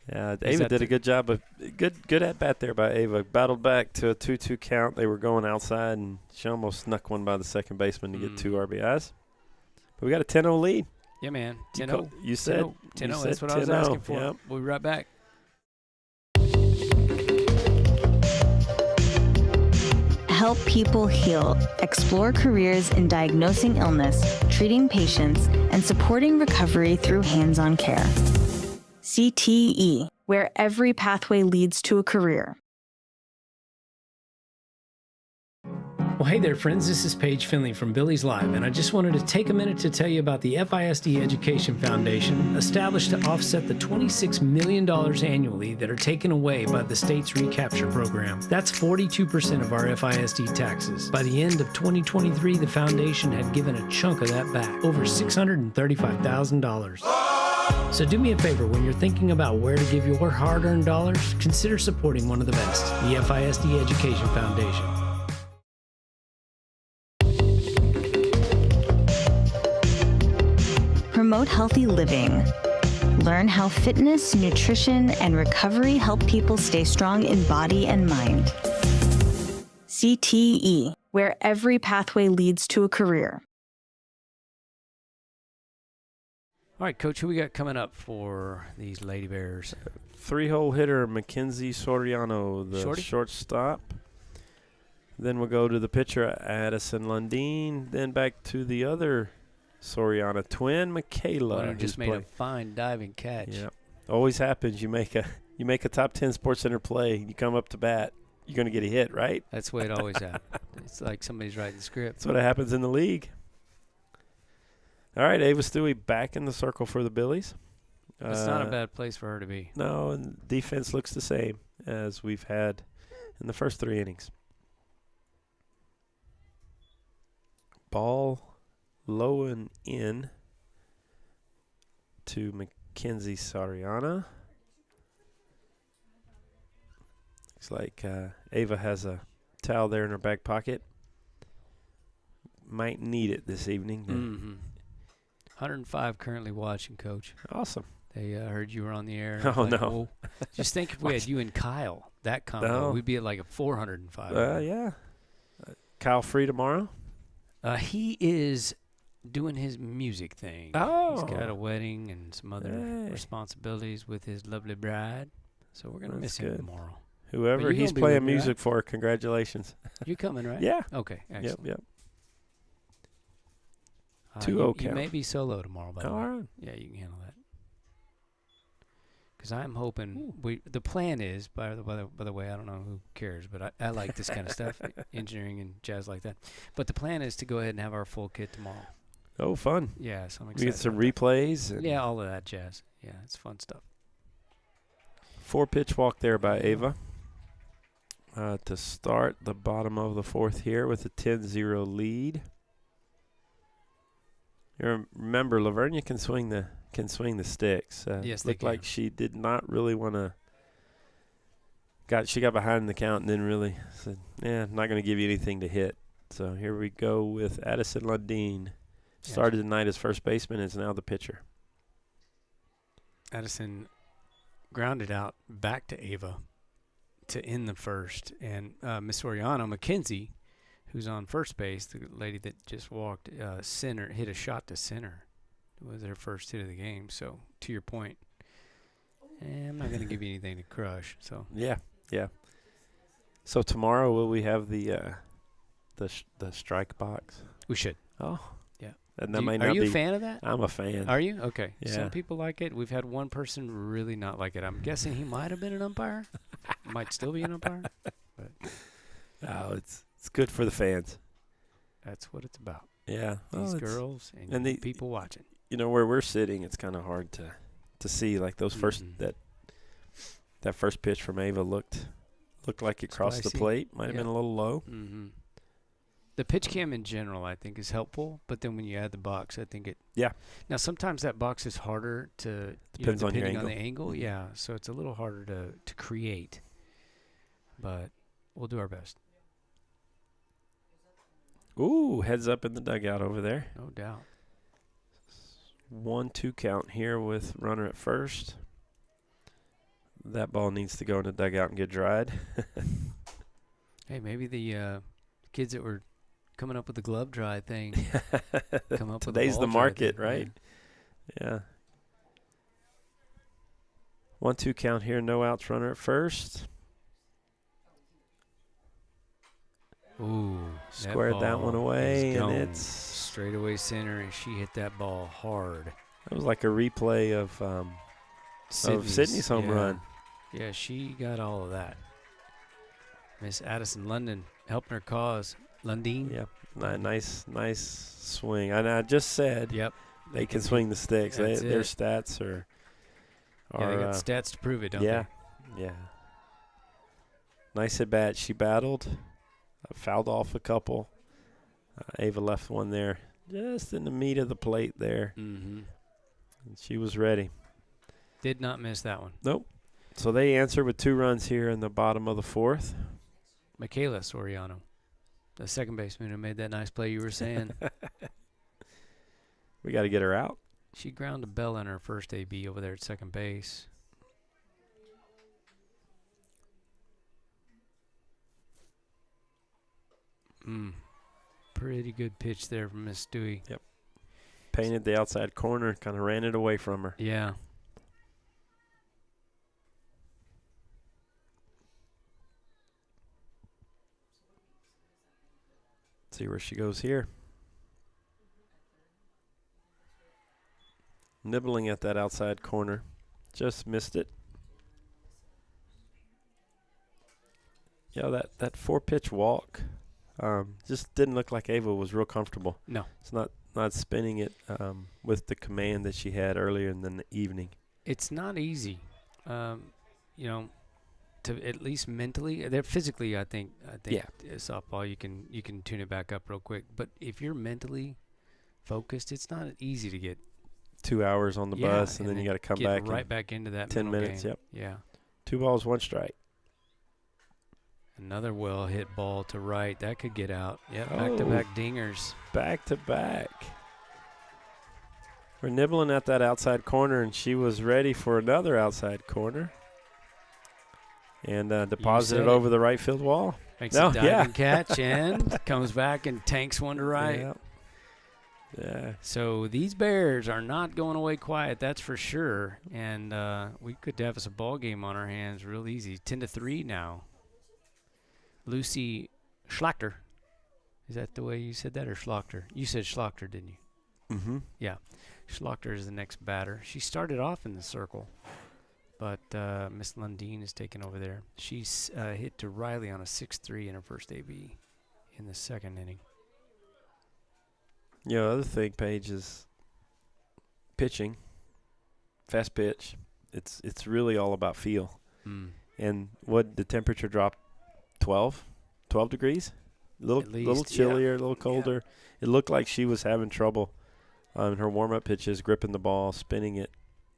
Yeah, Ava did a good job of good at bat there by Ava. Battled back to a 2-2 count. They were going outside, and she almost snuck one by the second baseman to get 2 RBIs. But we got a 10-0 lead. Yeah, man. 10-0. You said 10-0. That's what I was asking for. Yep. We'll be right back. Help people heal, explore careers in diagnosing illness, treating patients, and supporting recovery through hands-on care. CTE, where every pathway leads to a career. Well, hey there, friends. This is Paige Findley from Billies.Live, and I just wanted to take a minute to tell you about the FISD Education Foundation, established to offset the $26 million annually that are taken away by the state's recapture program. That's 42% of our FISD taxes. By the end of 2023, the foundation had given a chunk of that back, over $635,000. So do me a favor, when you're thinking about where to give your hard-earned dollars, consider supporting one of the best, the FISD Education Foundation. Promote healthy living. Learn how fitness, nutrition, and recovery help people stay strong in body and mind. CTE, where every pathway leads to a career. All right, Coach, who we got coming up for these Lady Bears? 3-hole hitter Mackenzie Soriano, the shortstop. Then we'll go to the pitcher Addison Lundeen. Then back to the other Soriano twin, Michaela. Who just made a fine diving catch. Yep. Always happens. You make a top 10 Sports Center play. You come up to bat. You're going to get a hit, right? That's the way it always happens. It's like somebody's writing the script. That's what happens in the league. All right, Ava Stewie back in the circle for the Billies. It's not a bad place for her to be. No, and defense looks the same as we've had in the first 3 innings. Ball low and in to Mackenzie Soriano. Looks like Ava has a towel there in her back pocket. Might need it this evening. 105 currently watching, Coach. Awesome. They heard you were on the air. Oh, like, no. Whoa. Just think if we had you and Kyle, that combo, we'd be at like a 405. Yeah. Kyle free tomorrow? He is doing his music thing. Oh. He's got a wedding and some other responsibilities with his lovely bride. So we're going to miss him tomorrow. Whoever he's playing music for, congratulations. You're coming, right? Yeah. Okay, excellent. Yep. 2-0 count. You may be solo tomorrow, by the way. All right. Yeah, you can handle that. Because I'm hoping the plan is, by the way, I don't know who cares, but I like this kind of stuff, engineering and jazz like that. But the plan is to go ahead and have our full kit tomorrow. Oh, fun. Yeah, so I'm excited. We get some replays. And yeah, all of that jazz. Yeah, it's fun stuff. 4-pitch walk there by Ava to start the bottom of the 4th here with a 10-0 lead. You remember, Vernia can swing the sticks. Yes, they looked like she did not really want to. She got behind in the count and then really said, I'm not going to give you anything to hit. So here we go with Addison Lundeen. Started tonight as first baseman, is now the pitcher. Addison grounded out back to Ava to end the first. And Miss Soriano, Mackenzie, who's on first base, the lady that just walked center, hit a shot to center. It was her first hit of the game. So, to your point, I'm not going to give you anything to crush. So Yeah. So tomorrow will we have the strike box? We should. Oh. Yeah. And that might not are you be, a fan of that? I'm a fan. Are you? Okay. Yeah. Some people like it. We've had one person really not like it. I'm guessing he might have been an umpire. Might still be an umpire. But Oh, it's good for the fans. That's what it's about. Yeah. These girls and the people watching. You know, where we're sitting, it's kind of hard to see. Like those first that first pitch from Ava looked like it crossed the plate. Might have been a little low. Mm-hmm. The pitch cam in general, I think, is helpful. But then when you add the box, I think it. Yeah. Now sometimes that box is harder to depending on your the angle. Yeah. So it's a little harder to create. But we'll do our best. Ooh, heads up in the dugout over there. No doubt. 1-2 count here with runner at first. That ball needs to go in the dugout and get dried. Hey, maybe the kids that were coming up with the glove dry thing come up Today's with the market, right? Yeah. 1-2 count here, no outs, runner at first. Ooh, squared that one away, and it's straightaway center, and she hit that ball hard. That was like a replay of Sydney's home run. Yeah, she got all of that. Miss Addison London helping her cause. Lundeen. Yep, nice swing. And I just said, they can swing the sticks. Their stats are they got stats to prove it, don't they? Yeah. Nice at bat. She battled. Fouled off a couple. Ava left one there just in the meat of the plate there. Mm-hmm. And she was ready. Did not miss that one. Nope. So they answer with 2 runs here in the bottom of the 4th. Michaela Soriano, the second baseman who made that nice play you were saying. We got to get her out. She ground a bell in her first AB over there at second base. Pretty good pitch there from Miss Stewie. Yep. Painted the outside corner, kind of ran it away from her. Yeah. See where she goes here. Nibbling at that outside corner. Just missed it. Yeah, that 4-pitch walk just didn't look like Ava was real comfortable. No. It's not spinning it with the command that she had earlier in the evening. It's not easy, to at least mentally. They're physically, I think softball, you can tune it back up real quick. But if you're mentally focused, it's not easy to get 2 hours on the bus, and then you got to come back right back into that 10 minutes. Game. Yep. Yeah. 2 balls, 1 strike. Another well hit ball to right. That could get out. Yep, back-to-back dingers. Back-to-back. We're nibbling at that outside corner, and she was ready for another outside corner. And deposited over the right field wall. Makes a diving catch and comes back and tanks one to right. Yeah. So these Bears are not going away quiet, that's for sure. And we could have us a ball game on our hands real easy. 10-3 now. Lucy Schlachter. Is that the way you said that, or Schlachter? You said Schlachter, didn't you? Mm-hmm. Yeah. Schlachter is the next batter. She started off in the circle, but Miss Lundeen is taking over there. She's hit to Riley on a 6-3 in her first AB in the second inning. Yeah, the other thing, Paige, is pitching, fast pitch. It's really all about feel. And what the temperature dropped 12 degrees, little chillier, a little colder. It looked like she was having trouble in her warm-up pitches, gripping the ball, spinning it.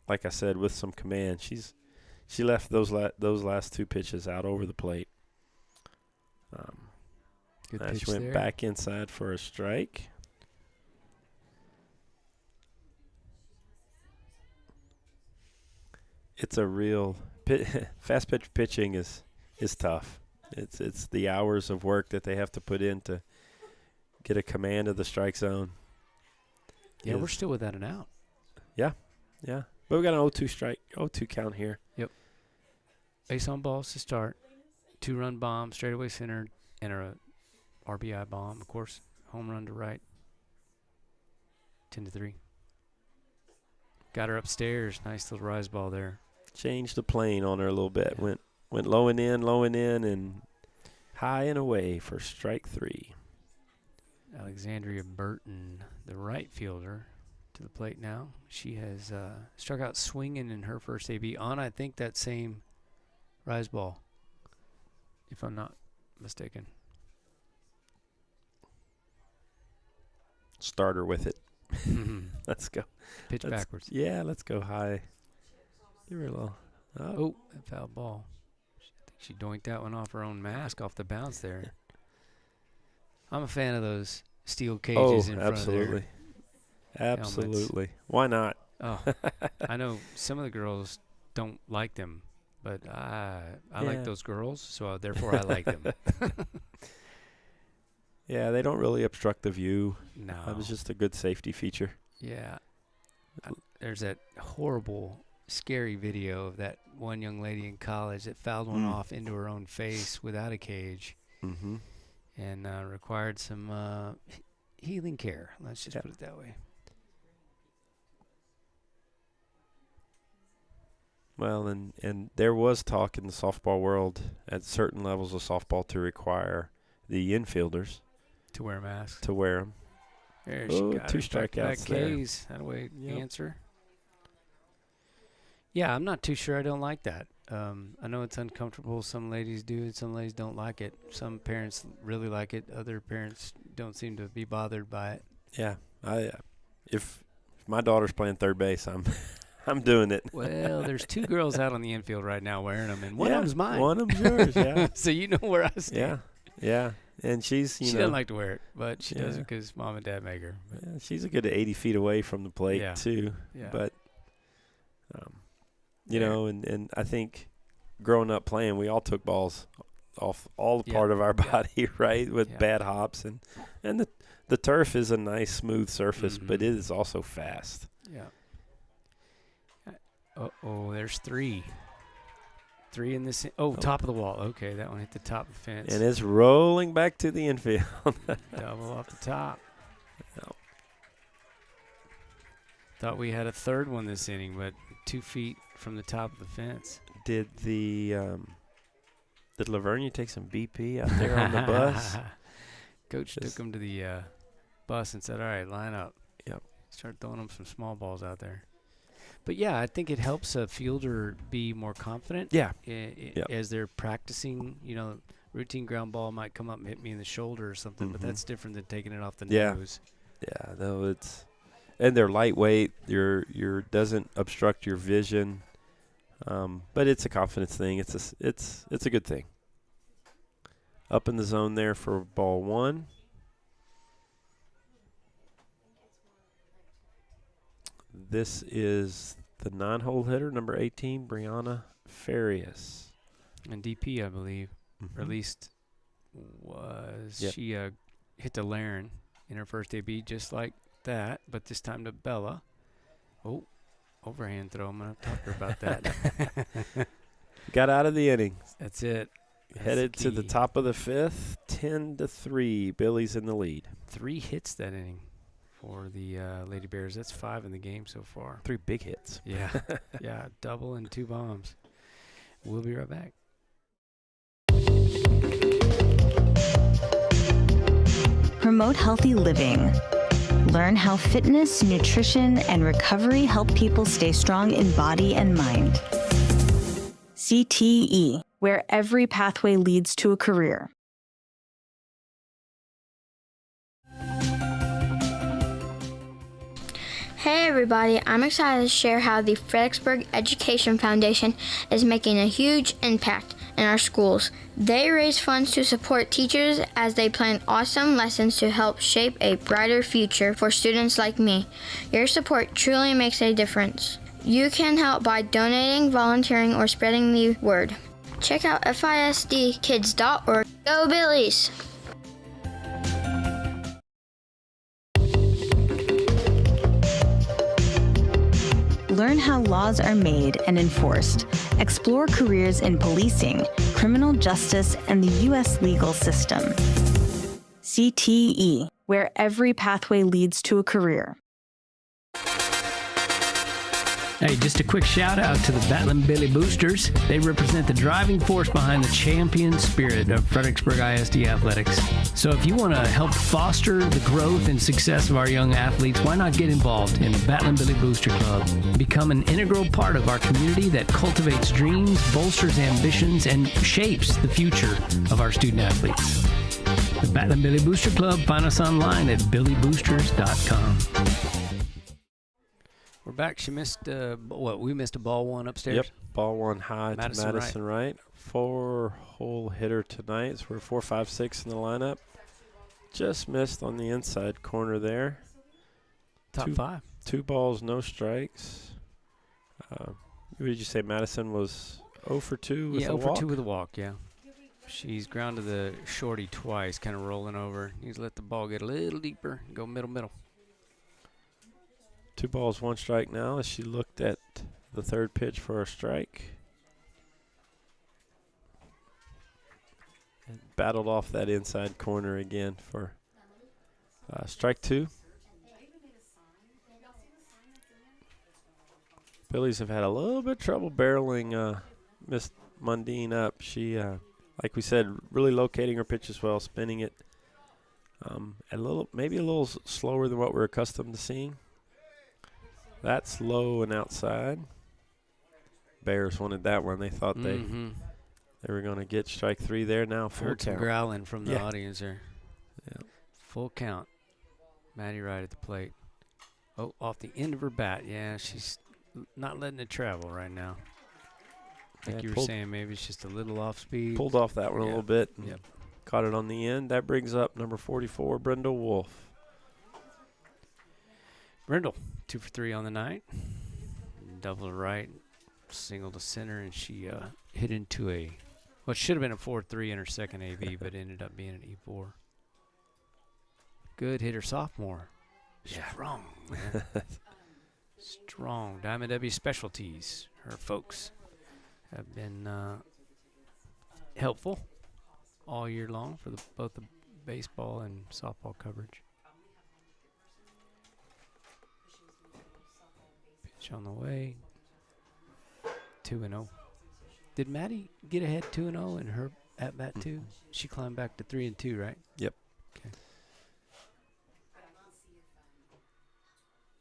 Like I said, with some command. She left those last 2 pitches out over the plate. Good pitch she went there. Back inside for a strike. It's a real fast pitch pitching is tough. It's the hours of work that they have to put in to get a command of the strike zone. Yeah, we're still without an out. Yeah. But we got an 0-2 count here. Yep. Base on balls to start. 2-run bomb, straightaway center, and a RBI bomb, of course. Home run to right. 10-3. Got her upstairs. Nice little rise ball there. Changed the plane on her a little bit. Went low and in, and High and away for strike 3. Alexandria Burton, the right fielder, to the plate now. She has struck out swinging in her first AB on, I think, that same rise ball, if I'm not mistaken. Starter with it. Let's go. Pitch backwards. Yeah, let's go high. Give her a little. Oh, that foul ball. I think she doinked that one off her own mask off the bounce there. I'm a fan of those steel cages in front of there. Absolutely. Why not? Oh, I know some of the girls don't like them, but I like those girls, so therefore I like them. Yeah, they don't really obstruct the view. No. It was just a good safety feature. Yeah. There's that horrible, scary video of that one young lady in college that fouled one off into her own face without a cage. Mm-hmm. And required some healing care. Let's just put it that way. Well, and there was talk in the softball world at certain levels of softball to require the infielders to wear masks. To wear them. There she got 2 it. strikeouts there. K's. That way, answer. Yeah, I'm not too sure. I don't like that. I know it's uncomfortable. Some ladies do it. Some ladies don't like it. Some parents really like it. Other parents don't seem to be bothered by it. Yeah, if my daughter's playing third base, I'm doing it. Well, there's 2 girls out on the infield right now wearing them, and one of them's mine. One of them's yours, yeah. So you know where I stand. Yeah. And she doesn't like to wear it, but she does it because mom and dad make her. Yeah, she's a good 80 feet away from the plate, too. Yeah. But, you know, and I think growing up playing, we all took balls off all the part of our body, right, with bad hops. And the turf is a nice, smooth surface, but it is also fast. Yeah. Uh-oh, there's 3. 3 in this. Top of the wall. Okay, that one hit the top of the fence. And it's rolling back to the infield. Double off the top. Yep. Thought we had a third one this inning, but 2 feet from the top of the fence. Did Lavernia take some BP out there on the bus? Coach took him to the bus and said, all right, line up. Yep. Start throwing them some small balls out there. But, yeah, I think it helps a fielder be more confident. Yeah. As they're practicing, you know, routine ground ball might come up and hit me in the shoulder or something, but that's different than taking it off the nose. Yeah, no, and they're lightweight. Your doesn't obstruct your vision. But it's a confidence thing. It's a good thing. Up in the zone there for ball 1. This is the 9-hole hitter, number 18, Brianna Farias. And DP, I believe, or at least she hit the Laren in her first AB just like that, but this time to Bella. Oh, overhand throw. I'm going to talk to her about that. Got out of the inning. That's it. Headed to the top of the 5th, 10-3. Billy's in the lead. 3 hits that inning for the Lady Bears. That's 5 in the game so far. 3 big hits. Yeah. Yeah, double and 2 bombs. We'll be right back. Promote healthy living. Learn how fitness, nutrition, and recovery help people stay strong in body and mind. CTE, where every pathway leads to a career. Hey everybody, I'm excited to share how the Fredericksburg Education Foundation is making a huge impact in our schools. They raise funds to support teachers as they plan awesome lessons to help shape a brighter future for students like me. Your support truly makes a difference. You can help by donating, volunteering, or spreading the word. Check out FISDkids.org. Go Billies! Learn how laws are made and enforced. Explore careers in policing, criminal justice, and the U.S. legal system. CTE, where every pathway leads to a career. Hey, just a quick shout out to the Battling Billy Boosters. They represent the driving force behind the champion spirit of Fredericksburg ISD athletics. So if you want to help foster the growth and success of our young athletes, why not get involved in the Battling Billy Booster Club? Become an integral part of our community that cultivates dreams, bolsters ambitions, and shapes the future of our student athletes. The Battling Billy Booster Club, find us online at billyboosters.com. We're back. She missed, we missed a ball one upstairs? Yep, ball one high to Madison Wright. 4-hole hitter tonight. So we're 4, 5, 6 in the lineup. Just missed on the inside corner there. Top 5. 2 balls, no strikes. What did you say? Madison was 0 for 2 with a walk? 0 for 2 with a walk, yeah. She's grounded the shorty twice, kind of rolling over. Needs to let the ball get a little deeper and go middle. 2 balls, 1 strike now as she looked at the third pitch for a strike. And battled off that inside corner again for strike 2. Billies have had a little bit of trouble barreling Miss Mundine up. She, like we said, really locating her pitches well, spinning it maybe a little slower than what we're accustomed to seeing. That's low and outside. Bears wanted that one. They thought they were going to get strike 3 there. Now full Heard count. some growling from the audience there. Yeah. Full count. Maddie Wright at the plate. Oh, off the end of her bat. Yeah, she's not letting it travel right now. Like you were saying, maybe it's just a little off speed. Pulled off that one a little bit. And Yep. Caught it on the end. That brings up number 44, Brenda Wolf. Brindle, 2 for 3 on the night. Double to right, single to center, and she hit into what should have been a 4-3 in her second AV, but ended up being an E4. Good hitter, sophomore. Strong, man. Strong. Diamond W Specialties. Her folks have been helpful all year long for both the baseball and softball coverage. Pitch on the way. 2-0. Did Maddie get ahead 2-0 in her at bat too? She climbed back to 3-2, right? Yep. Okay.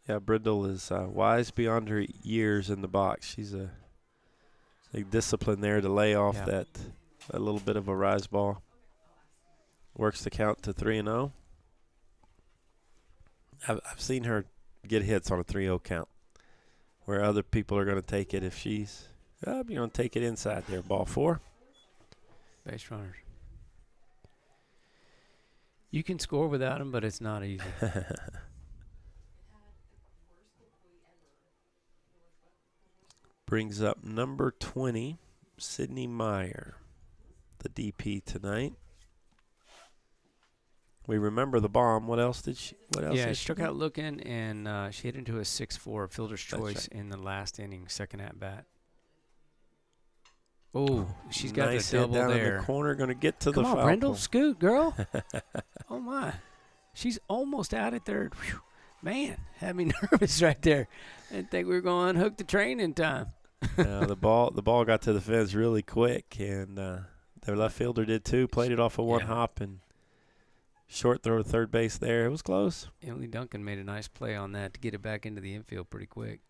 Yeah, Brindle is wise beyond her years in the box. She's a discipline there to lay off that a little bit of a rise ball. Works the count to 3-0. I've seen her get hits on a 3-0 count, where other people are going to take it if she's you're going to take it inside there. Ball 4. Base runners. You can score without them, but it's not easy. Brings up number 20, Sydney Meyer, the DP tonight. We remember the bomb. What else did she? She struck out looking, and she hit into a 6-4 fielder's choice in the last inning, second at bat. Oh, she's got nice the double hit down there. in the corner, going to get to Come the on, foul Brindle, pole. scoot, girl. Oh my, she's almost out at third. Whew. Man, had me nervous right there. Didn't think we were going to unhook the train in time. The ball got to the fence really quick, and their left fielder did too. Played it off of one hop and short throw to third base there. It was close. Emily Duncan made a nice play on that to get it back into the infield pretty quick.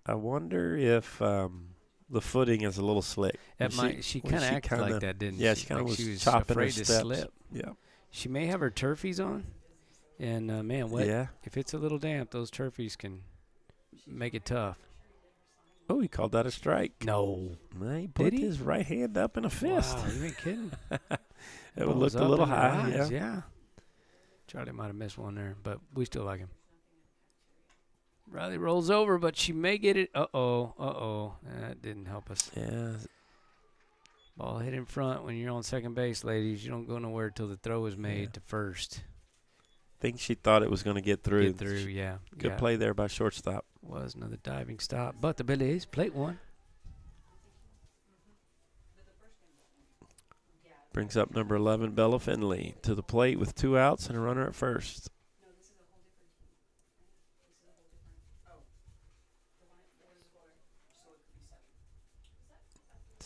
I wonder if the footing is a little slick. She kind of acted like that, didn't she? Yeah, she kind of like was she was chopping afraid her to steps. slip. Yeah. She may have her turfies on, and man, if it's a little damp, those turfies can make it tough. Oh, he called that a strike. No. He put his right hand up in a fist. Wow, you ain't kidding. It looked a little high. Yeah. Charlie might have missed one there, but we still like him. Riley rolls over, but she may get it. Uh-oh. That didn't help us. Yeah. Ball hit in front when you're on second base, ladies. You don't go nowhere till the throw is made to first. I think she thought it was going to get through. Yeah. Good play there by shortstop. Was another diving stop, but the Billies plate one. Brings up number 11, Bella Findley, to the plate with 2 outs and a runner at first.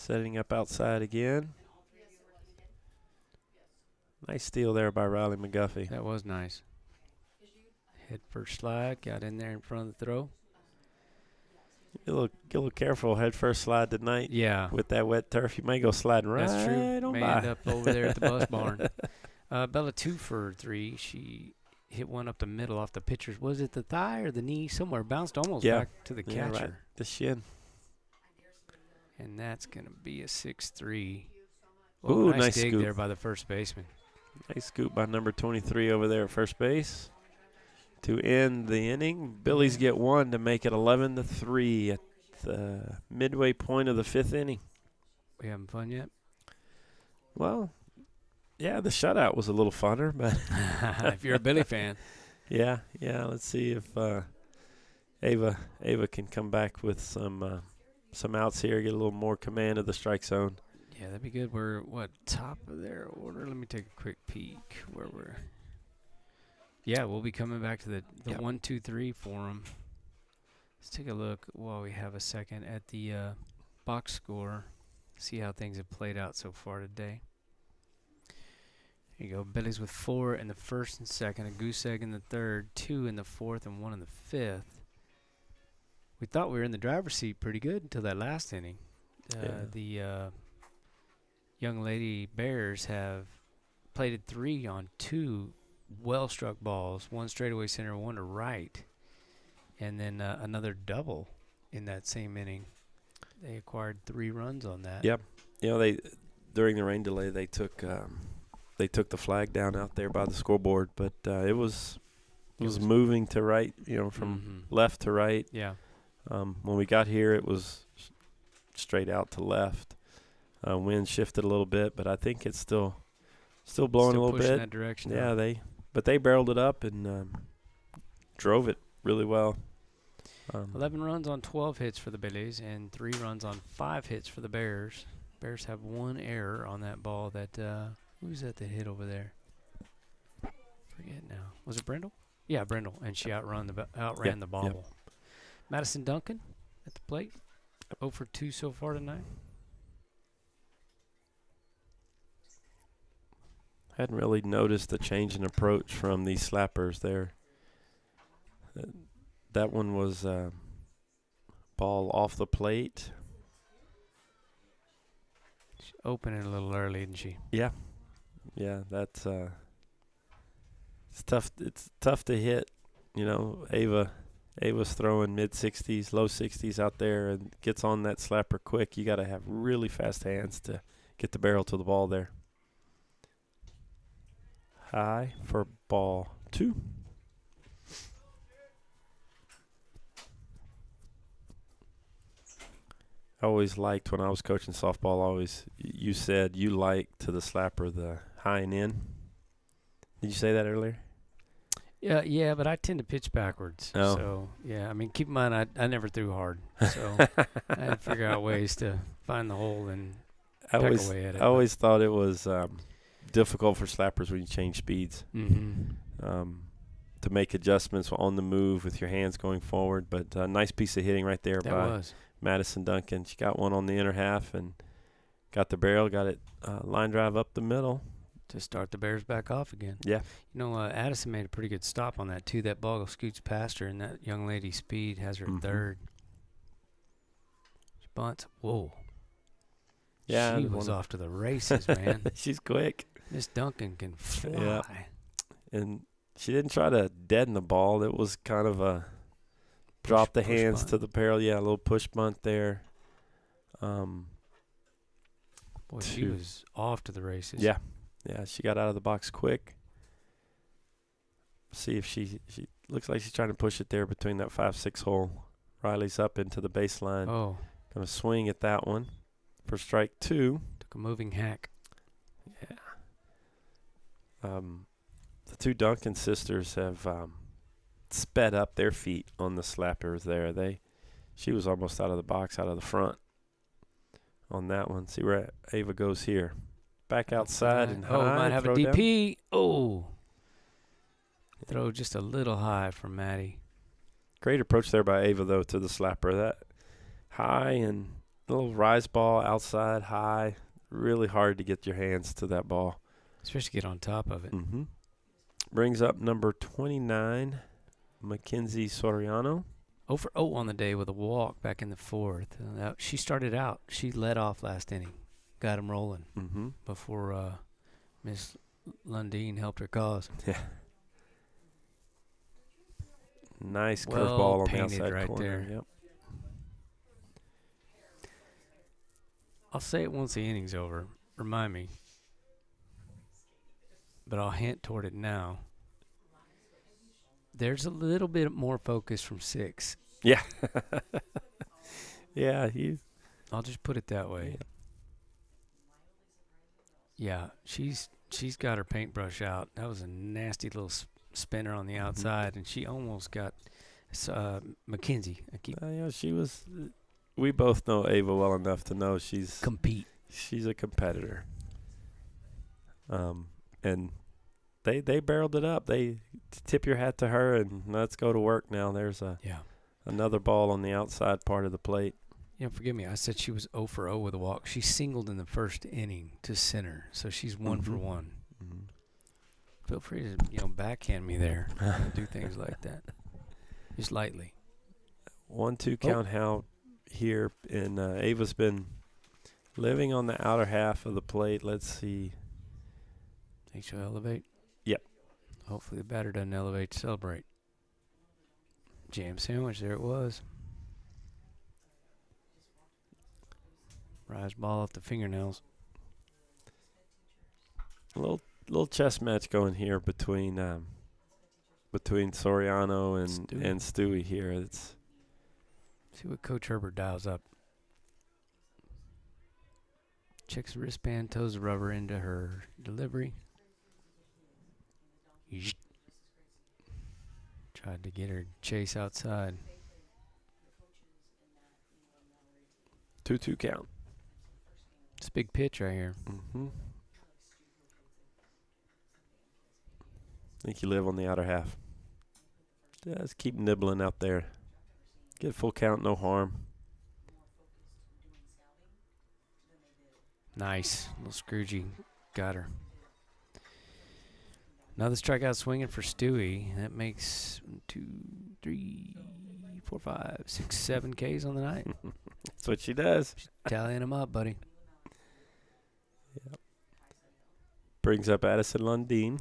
Setting up outside again. Nice steal there by Riley McGuffey. That was nice. Head first slide, got in there in front of the throw. Get a little careful. Head first slide tonight. Yeah. With that wet turf, you may go sliding right. That's true. May by. end up over there at the bus barn. Bella 2 for 3. She hit one up the middle off the pitcher's. Was it the thigh or the knee? Somewhere. Bounced almost back to the catcher. Right. The shin. And that's going to be a 6-3. Ooh, nice dig scoop there by the first baseman. Nice scoop by number 23 over there at first base. To end the inning, Billies get one to make it 11-3 at the midway point of the 5th inning. We having fun yet? Well, yeah, the shutout was a little funner, but if you're a Billy fan. Yeah. Let's see if Ava can come back with some outs here, get a little more command of the strike zone. Yeah, that'd be good. We're, top of their order? Let me take a quick peek where we're. Yeah, we'll be coming back to the 1, 2, 3 for them. Let's take a look while we have a second at the box score. See how things have played out so far today. Here you go. Billies with 4 in the first and second, a goose egg in the third, 2 in the fourth, and 1 in the fifth. We thought we were in the driver's seat pretty good until that last inning. The young lady Bears have plated 3 on 2 well-struck balls, 1 straightaway center, 1 to right, and then another double in that same inning. They acquired 3 runs on that. Yep. They during the rain delay they took the flag down out there by the scoreboard, but it was moving to right, from left to right. Yeah. When we got here, it was straight out to left. Wind shifted a little bit, but I think it's still blowing a little bit. In that direction. Yeah, they barreled it up and drove it really well. 11 runs on 12 hits for the Billies and 3 runs on 5 hits for the Bears. Bears have 1 error on that ball that who's that hit over there? Forget now. Was it Brindle? Yeah, Brindle, and she outran the bobble. Yep. Madison Duncan at the plate. 0 for 2 so far tonight. Hadn't really noticed the change in approach from these slappers there. That one was ball off the plate. She's opening a little early, isn't she? Yeah, that's it's tough. It's tough to hit. Ava's throwing mid-60s, low 60s out there, and gets on that slapper quick. You got to have really fast hands to get the barrel to the ball there. High for ball 2. I always liked when I was coaching softball, you said you liked to the slapper the high and in. Did you say that earlier? Yeah, but I tend to pitch backwards. Oh. So, yeah, I mean, keep in mind, I never threw hard. So I had to figure out ways to find the hole and peck away at it. I always thought it was difficult for slappers when you change speeds. To make adjustments on the move with your hands going forward. But a nice piece of hitting right there by Madison Duncan. She got one on the inner half and got the barrel, got it line drive up the middle. To start the Bears back off again. Yeah. Addison made a pretty good stop on that, too. That ball scoots past her, and that young lady's speed has her third. She bunts. Whoa. Yeah. She was off to the races, man. She's quick. Miss Duncan can fly. Yeah. And she didn't try to deaden the ball. It was kind of a drop the hands to the barrel. Yeah, a little push bunt there. Boy, she was off to the races. Yeah. Yeah, she got out of the box quick. See if she looks like she's trying to push it there between that 5-6 hole. Riley's up into the baseline. Oh. Going to swing at that one for strike 2. Took a moving hack. Yeah. The 2 Duncan sisters have sped up their feet on the slappers there. She was almost out of the box, out of the front on that one. See where Ava goes here. Back outside and high. Might have a DP. Down. Oh. Throw just a little high from Maddie. Great approach there by Ava, though, to the slapper. That high and little rise ball outside high. Really hard to get your hands to that ball. Especially get on top of it. Mm-hmm. Brings up number 29, Mackenzie Soriano. 0 for 0 on the day with a walk back in the fourth. She started out. She led off last inning. Got him rolling before Miss Lundeen helped her cause. Yeah. Nice curveball on the outside right corner. there. Yep. I'll say it once the inning's over. Remind me. But I'll hint toward it now. There's a little bit more focus from 6. Yeah. Yeah, I'll just put it that way. Yeah, she's got her paintbrush out. That was a nasty little spinner on the outside, and she almost got Mackenzie. She was. We both know Ava well enough to know she's a competitor. And they barreled it up. They tip your hat to her, and let's go to work now. There's another ball on the outside part of the plate. Yeah, forgive me. I said she was 0 for 0 with a walk. She singled in the first inning to center, so she's 1 for 1. Mm-hmm. Feel free to backhand me there. Do things like that, just lightly. 1-2 count how here, and Ava's been living on the outer half of the plate. Let's see. Think she'll elevate? Yep. Hopefully the batter doesn't elevate to celebrate. Jam sandwich, there it was. Rise ball off the fingernails. A little chess match going here between Soriano and Stewie here. It's see what Coach Herbert dials up. Checks the wristband, toes the rubber into her delivery. Tried to get her chase outside. 2-2 count. It's a big pitch right here. Mm-hmm. I think you live on the outer half. Just keep nibbling out there. Get full count, no harm. Nice. Little Scroogey got her. Another strikeout swinging for Stewie. That makes 2, 3, 4, 5, 6, 7 Ks on the night. That's what she does. She's tallying them up, buddy. Yep. Brings up Addison Lundeen.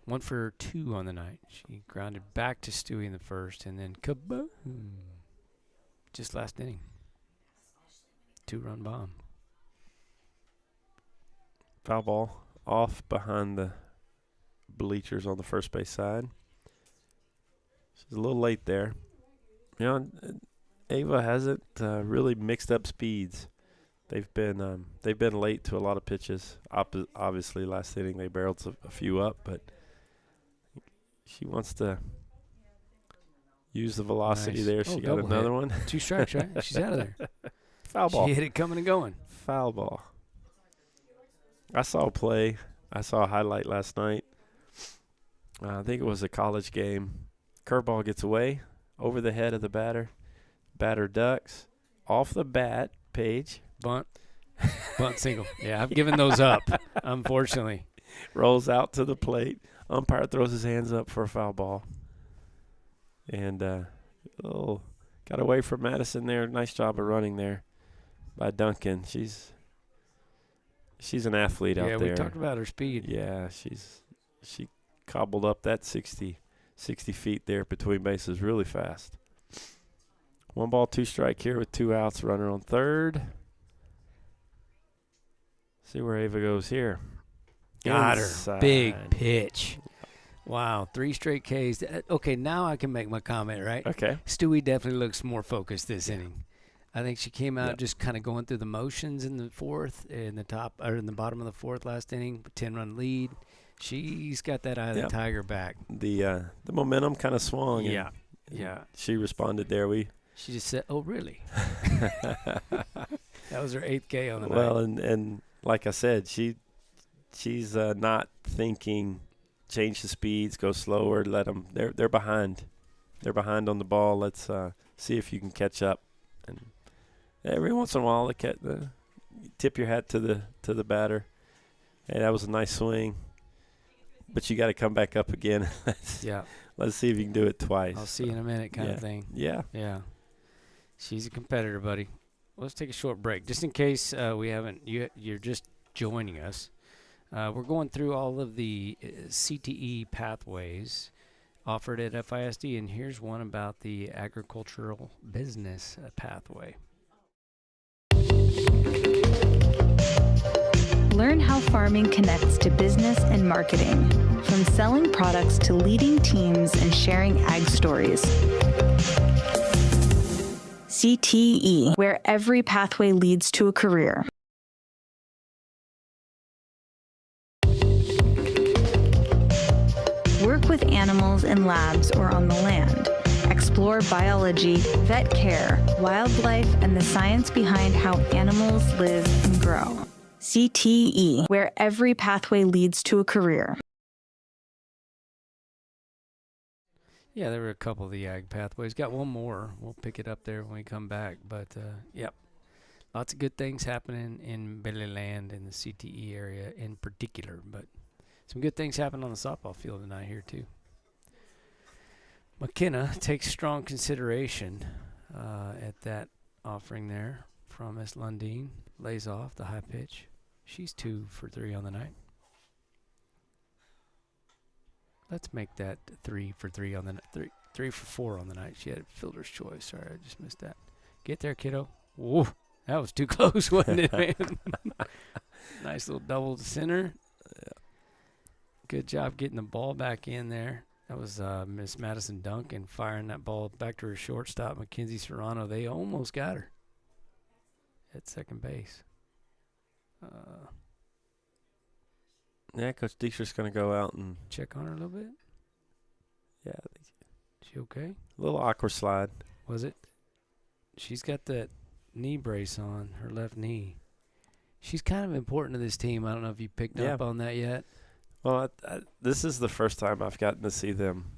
1 for 2 on the night. She grounded back to Stewie in the first, and then kaboom. Just last inning. 2-run bomb. Foul ball off behind the bleachers on the first base side. She's a little late there. Ava hasn't really mixed up speeds. They've been late to a lot of pitches. Obviously, last inning they barreled a few up, but she wants to use the velocity there. She got another one. 2 strikes, right? She's out of there. Foul ball. She hit it coming and going. Foul ball. I saw a highlight last night. I think it was a college game. Curveball gets away over the head of the batter. Batter ducks off the bat. Paige. Bunt single. Yeah, I've given those up, unfortunately. Rolls out to the plate. Umpire throws his hands up for a foul ball. And got away from Madison there. Nice job of running there by Duncan. She's an athlete out there. Yeah, we talked about her speed. Yeah, she cobbled up that 60 feet there between bases really fast. 1 ball, 2 strike here with 2 outs. Runner on third. See where Ava goes here. Got Inside. her. Big pitch. Wow, 3 straight Ks. Okay, now I can make my comment, right? Okay. Stewie definitely looks more focused this inning. I think she came out just kind of going through the motions in the fourth, in the bottom of the fourth last inning, 10-run lead. She's got that eye of the tiger back. The momentum kind of swung. Yeah. She responded there. She just said, "Oh, really?" That was her 8th K on the night. Well, and like I said, she's not thinking change the speeds, go slower, let them. They're behind. They're behind on the ball. Let's see if you can catch up. And Every once in a while, tip your hat to the batter. Hey, that was a nice swing. But you got to come back up again. Yeah. Let's see if you can do it twice. I'll see you in a minute kind of thing. Yeah. Yeah. She's a competitor, buddy. Let's take a short break. Just in case you're just joining us. We're going through all of the CTE pathways offered at FISD, and here's one about the agricultural business pathway. Learn how farming connects to business and marketing, from selling products to leading teams and sharing ag stories. CTE, where every pathway leads to a career. Work with animals in labs or on the land. Explore biology, vet care, wildlife, and the science behind how animals live and grow. CTE, where every pathway leads to a career. Yeah, there were a couple of the ag pathways. Got one more. We'll pick it up there when we come back. But, yep, lots of good things happening in Billy Land in the CTE area in particular. But some good things happening on the softball field tonight here, too. McKenna takes strong consideration at that offering there from Miss Lundeen. Lays off the high pitch. She's 2 for 3 on the night. Let's make that 3 for 3 on the night. 3 for 4 on the night. She had fielder's choice. Sorry, I just missed that. Get there, kiddo. Whoa, that was too close, wasn't it, man? Nice little double to center. Good job getting the ball back in there. That was Miss Madison Duncan firing that ball back to her shortstop, Mackenzie Serrano. They almost got her at second base. Yeah, Coach Dietrich's going to go out and check on her a little bit. Yeah. She okay? A little awkward slide. Was it? She's got that knee brace on, her left knee. She's kind of important to this team. I don't know if you picked up on that yet. Well, this is the first time I've gotten to see them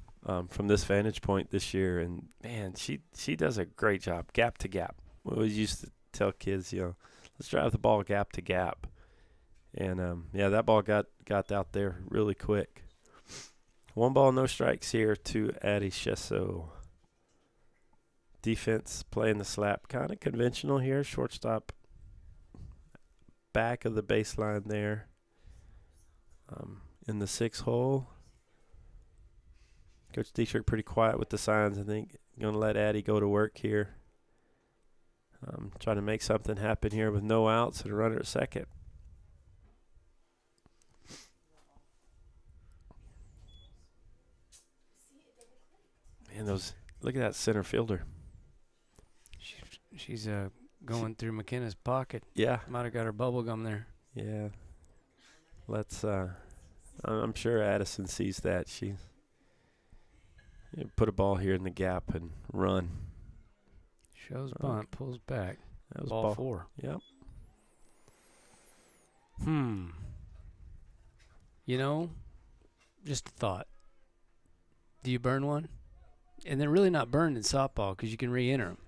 from this vantage point this year, and man, she does a great job, gap to gap. We always used to tell kids, let's drive the ball gap to gap, and that ball got out there really quick. 1 ball, no strikes here to Addie Chesso. Defense playing the slap, kind of conventional here. Shortstop back of the baseline there. In the 6 hole. Coach Dietrich pretty quiet with the signs. I think going to let Addie go to work here. Trying to make something happen here with no outs and a runner at second. Man, look at that center fielder. She's going through McKenna's pocket. Yeah. Might have got her bubble gum there. Yeah. Let's I'm sure Addison sees that. She put a ball here in the gap and run. Shows bunt, pulls back. That was ball 4. Yep. Just a thought. Do you burn one? And they're really not burned in softball because you can re-enter them.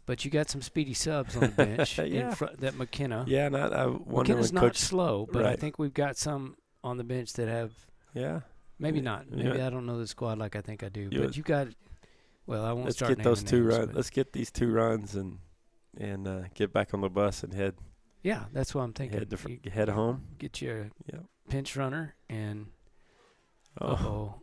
But you got some speedy subs on the bench in front that McKenna. Yeah, and I wonder McKenna's when not slow, but right. I think we've got some on the bench that have. Yeah. Maybe not. Maybe I don't know the squad like I think I do. But you got. Well, I won't let's start get those naming 2 names, runs. Let's get these 2 runs and get back on the bus and head. Yeah, that's what I'm thinking. Head home. Get you a pinch runner and. Oh!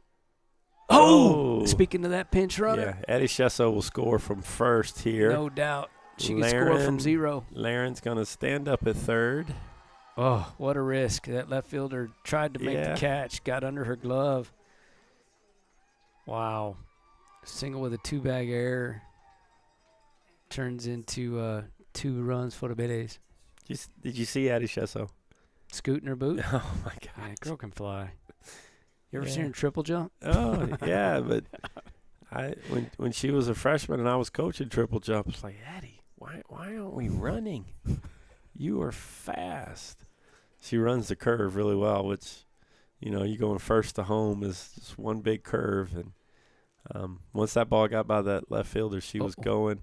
Speaking of that pinch runner. Yeah, Addie Chesso will score from first here. No doubt. She can score from 0. Laren's going to stand up at third. Oh, what a risk. That left fielder tried to make the catch, got under her glove. Wow. Single with a 2-bag error. Turns into 2 runs for the Billies. Did you see Addie Chesso? Scooting her boot? Oh, my God. Man, girl can fly. You ever seen her triple jump? Oh, yeah, but when she was a freshman and I was coaching triple jump, it's like, Addie, why aren't we running? You are fast. She runs the curve really well, which, you going first to home is just one big curve. And once that ball got by that left fielder, she was going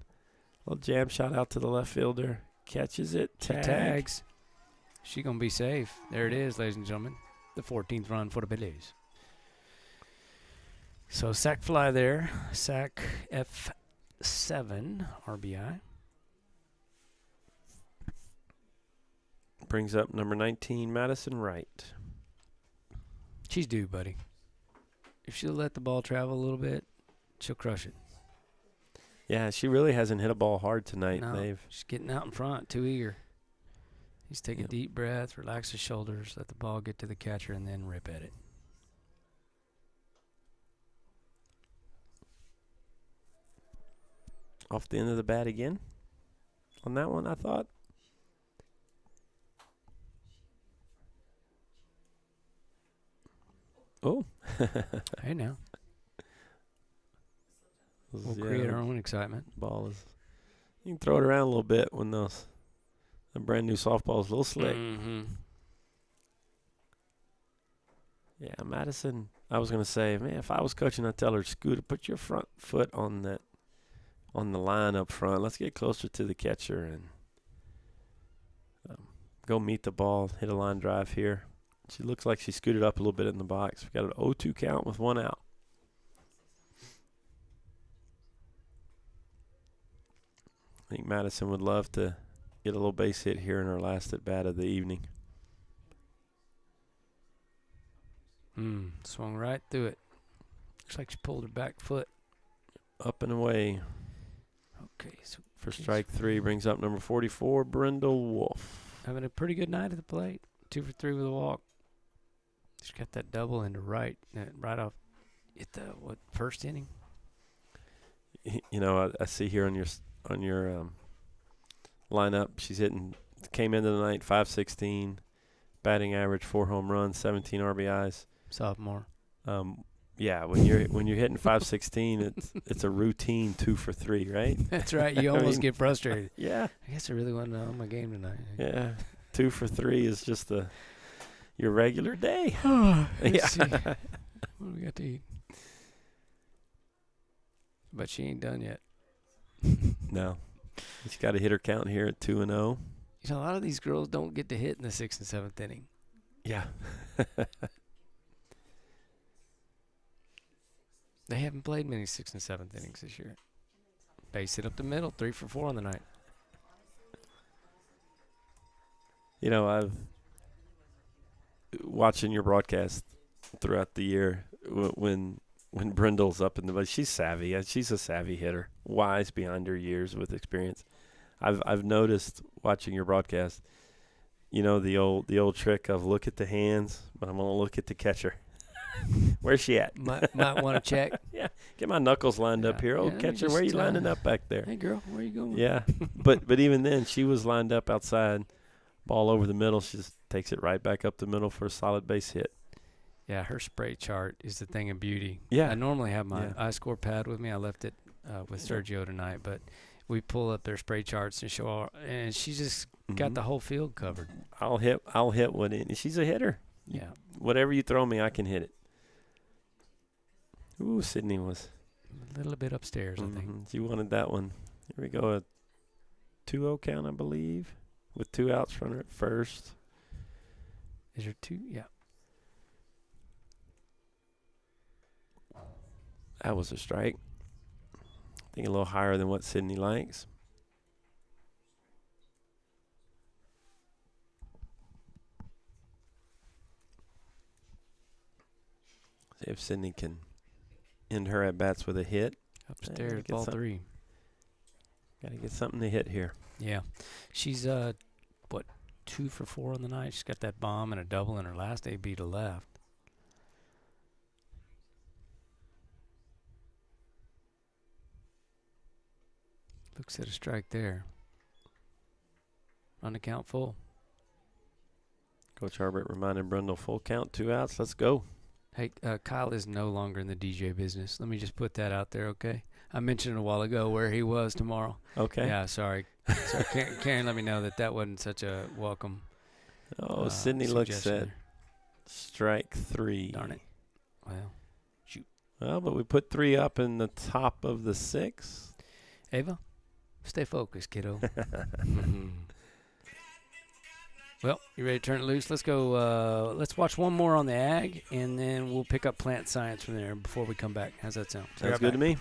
Little jam shot out to the left fielder. Catches it. She tags. She going to be safe. There it is, ladies and gentlemen. The 14th run for the Billies. So sack fly there. Sack F7 RBI. Brings up number 19, Madison Wright. She's due, buddy. If she'll let the ball travel a little bit, she'll crush it. Yeah, she really hasn't hit a ball hard tonight. No, she's getting out in front, too eager. He's taking a deep breath, relax his shoulders, let the ball get to the catcher, and then rip at it. Off the end of the bat again on that one, I thought. Oh. Hey, now. We'll create our own excitement. Ball is. You can throw it around a little bit when the brand new softball is a little slick. Mm-hmm. Yeah, Madison. I was gonna say, man, if I was coaching, I'd tell her, Scooter, put your front foot on the line up front. Let's get closer to the catcher and go meet the ball. Hit a line drive here. She looks like she scooted up a little bit in the box. We got an 0-2 count with 1 out. I think Madison would love to get a little base hit here in her last at bat of the evening. Swung right through it. Looks like she pulled her back foot. Up and away. Okay, so for strike 3, brings up number 44, Brindle Wolf. Having a pretty good night at the plate. 2 for 3 with a walk. She's got that double into right off at the first inning. You know, I see here on your lineup, she's came into the night 516, batting average 4 home runs, 17 RBIs. Sophomore. Yeah, when you're hitting 516, it's a routine 2 for 3, right? That's right. You almost get frustrated. Yeah. I guess I really wasn't on my game tonight. Yeah. 2 for 3 is just your regular day. Let's see. What do we got to eat? But she ain't done yet. No. She's got a hitter count here at 2-0. You know, a lot of these girls don't get to hit in the 6th and 7th inning. Yeah. They haven't played many 6th and 7th innings this year. Base hit up the middle, 3 for 4 on the night. You know, I've watching your broadcast throughout the year when Brindle's up in the, she's savvy. She's a savvy hitter, wise behind her years with experience. I've noticed watching your broadcast, you know, the old trick of look at the hands, but I'm gonna look at the catcher. Where's she at? Might want to check. Yeah, get my knuckles lined up here. Catcher, where are you lining up back there? Hey, girl, where are you going? Yeah, but even then, she was lined up outside, ball over the middle. She just takes it right back up the middle for a solid base hit. Yeah, her spray chart is the thing of beauty. Yeah. I normally have my iScore pad with me. I left it with Sergio tonight, but we pull up their spray charts and show and she just got the whole field covered. I'll hit one in. She's a hitter. Yeah. Whatever you throw me, I can hit it. Ooh, Sydney was a little bit upstairs, I think. She wanted that one. Here we go, a 2-0 count, I believe, with 2 outs, runner at first. Is there 2? Yeah. That was a strike. I think a little higher than what Sydney likes. See if Sydney can end her at-bats with a hit. Upstairs, ball 3. Got to get something to hit here. Yeah. She's, 2 for 4 on the night. She's got that bomb and a double in her last AB to left. Looks at a strike there. On the count full. Coach Harbert reminded Brundle full count, 2 outs. Let's go. Hey, Kyle is no longer in the DJ business. Let me just put that out there, okay? I mentioned a while ago where he was tomorrow. Okay. Yeah, sorry. So Karen let me know that wasn't such a welcome. Oh, Sydney looks at strike 3. Darn it. Well, shoot. Well, but we put 3 up in the top of the 6th. Ava? Stay focused, kiddo. Well, you ready to turn it loose? Let's go. Let's watch one more on the ag, and then we'll pick up plant science from there before we come back. How's that sound? Sounds good to me.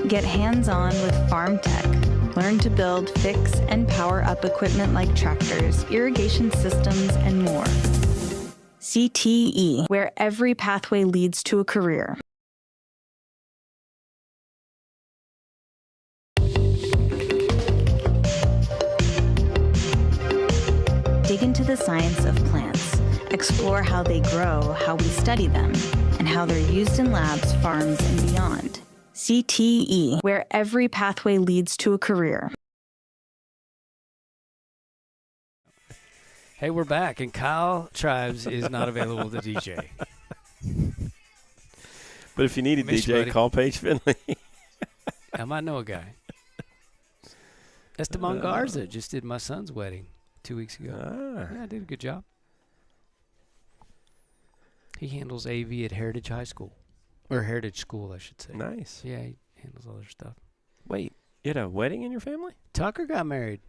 Get hands-on with farm tech. Learn to build, fix, and power up equipment like tractors, irrigation systems, and more. CTE, where every pathway leads to a career. Dig into the science of plants. Explore how they grow, how we study them, and how they're used in labs, farms, and beyond. CTE, where every pathway leads to a career. Hey, we're back, and Kyle Tribes is not available to DJ. But if you need a DJ, call Paige Findley. I might know a guy. Esteban Garza just did my son's wedding 2 weeks ago. Yeah, I did a good job. He handles AV at Heritage High School. Or Heritage School, I should say. Nice. Yeah, he handles all their stuff. Wait, you had a wedding in your family? Tucker got married.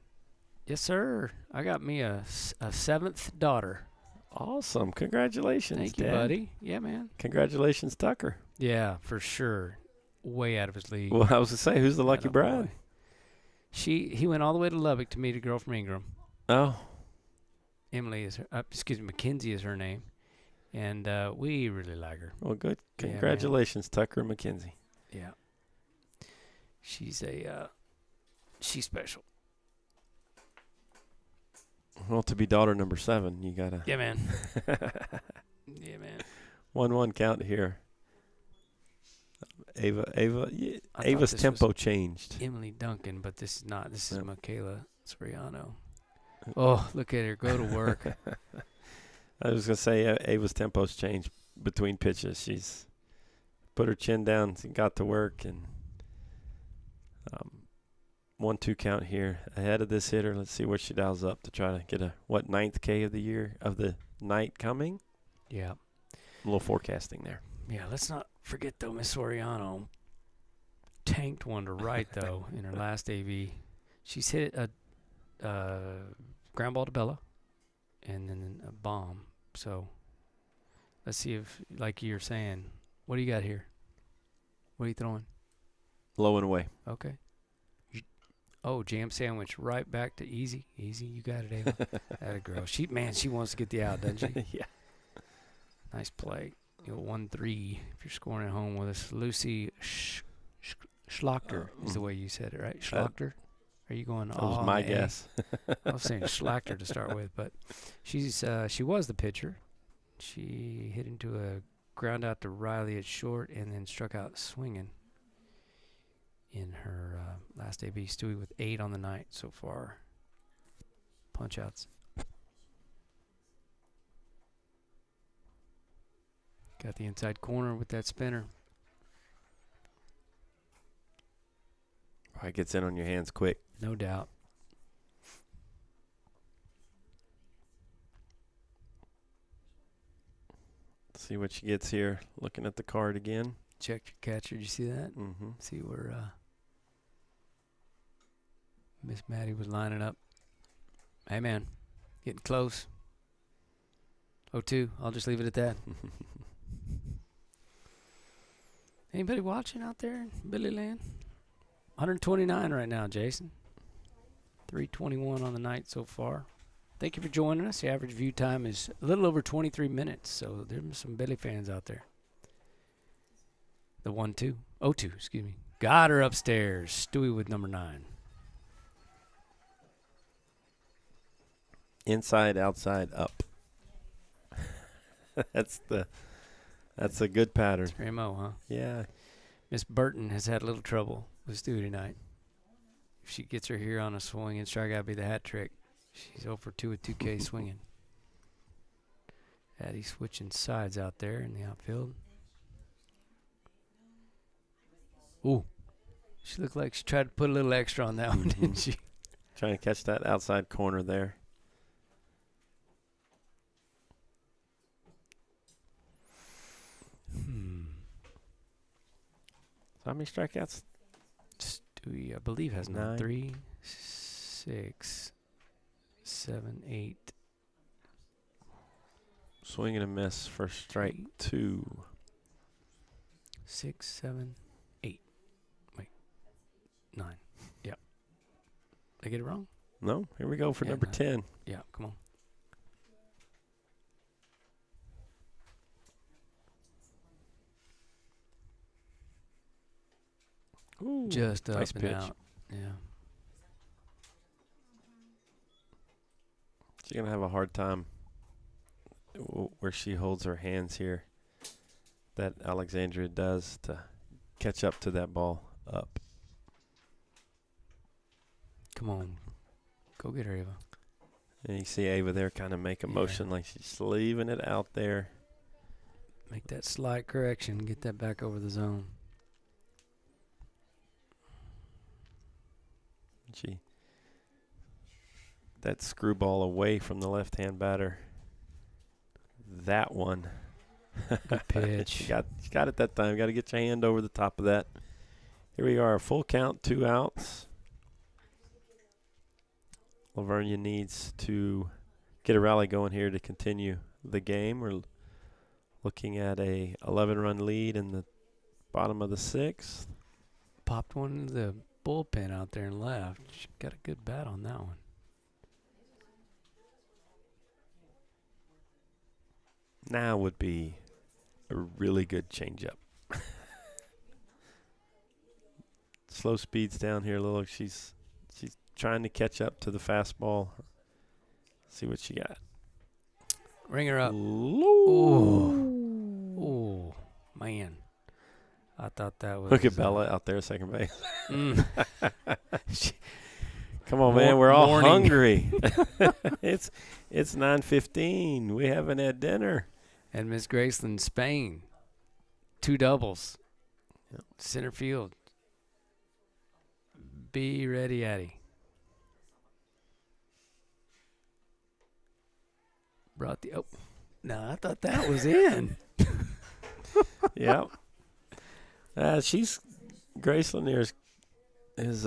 Yes, sir. I got me a seventh daughter. Awesome. Congratulations, Thank you, Dad. buddy. Yeah, man. Congratulations, Tucker. Yeah, for sure. Way out of his league. Well, I was going to say, who's the lucky bride? He went all the way to Lubbock to meet a girl from Ingram. Oh. Emily is her, Mackenzie is her name. And we really like her. Well, good. Congratulations, Tucker and Mackenzie. Yeah. She's special. Well, to be daughter number 7, you got to. Yeah, man. Yeah, man. 1-1 count here. Ava's tempo changed. Emily Duncan, but this is not. This is Michaela Soriano. Oh, look at her go to work. I was going to say Ava's tempo's changed between pitches. She's put her chin down and got to work. And 1-2 count here ahead of this hitter. Let's see what she dials up to try to get a, 9th K of the year, of the night coming? Yeah. A little forecasting there. Yeah, let's not forget, though, Miss Soriano tanked one to right, though, in her last AV. She's hit a ground ball to Bella and then a bomb. So let's see if, like you're saying, what do you got here? What are you throwing? Low and away. Okay. Oh, jam sandwich right back to easy. Easy, you got it, Ava. That a girl. She wants to get the out, doesn't she? Yeah. Nice play. 1-3 if you're scoring at home with us. Lucy Schlachter is the way you said it, right? Schlachter? Are you going? That was my guess. I was saying Schlachter to start with, but she was the pitcher. She hit into a ground out to Riley at short and then struck out swinging in her last AB. Stewie with 8 on the night so far. Punch outs. Got the inside corner with that spinner. Probably gets in on your hands quick. No doubt. Let's see what she gets here. Looking at the card again. Check your catcher. Did you see that? Mm-hmm. See where Miss Maddie was lining up. Hey, man. Getting close. 0-2. I'll just leave it at that. Anybody watching out there in Billy Land? 129 right now, Jason. 321 on the night so far. Thank you for joining us. The average view time is a little over 23 minutes, so there's some Billy fans out there. The 1-2. 0-2, excuse me. Got her upstairs. Stewie with number 9. Inside, outside, up. That's a good pattern. That's Ramo, huh? Yeah. Miss Burton has had a little trouble with Stewie tonight. If she gets her here on a swing and strike out, be the hat trick. She's 0 for 2 with 2K swinging. Addie switching sides out there in the outfield. Ooh. She looked like she tried to put a little extra on that one, didn't she? Trying to catch that outside corner there. How many strikeouts? Stewie, I believe, has 9. 3, 6, 7, 8. Swing and a miss for strike 2. 6, 7, 8. Wait. 9. Yep. Did I get it wrong? No. Here we go for number 10. Yeah, come on. Ooh, just up nice and pitch. out. Yeah. She's going to have a hard time where she holds her hands here. That Alexandria does to catch up to that ball up. Come on. Go get her, Ava. And you see Ava there kind of make a motion like she's leaving it out there. Make that slight correction. Get that back over the zone. That screwball away from the left-hand batter. That one. Good pitch. She got it that time. Got to get your hand over the top of that. Here we are, full count, 2 outs. Vernia needs to get a rally going here to continue the game. We're looking at a 11-run lead in the bottom of the 6th. Popped one into the bullpen out there and left. She got a good bat on that one. Now would be a really good changeup. Slow speeds down here a little. She's trying to catch up to the fastball. See what she got. Ring her up. Ooh. Ooh, man. I thought that was... Look at Bella out there at second base. Come on, man. We're all hungry. It's 9:15. We haven't had dinner. And Miss Graceland, Spain. 2 doubles. Yep. Center field. Be ready, Addie. Brought the... Oh. No, I thought that was in. Yep. Graceland is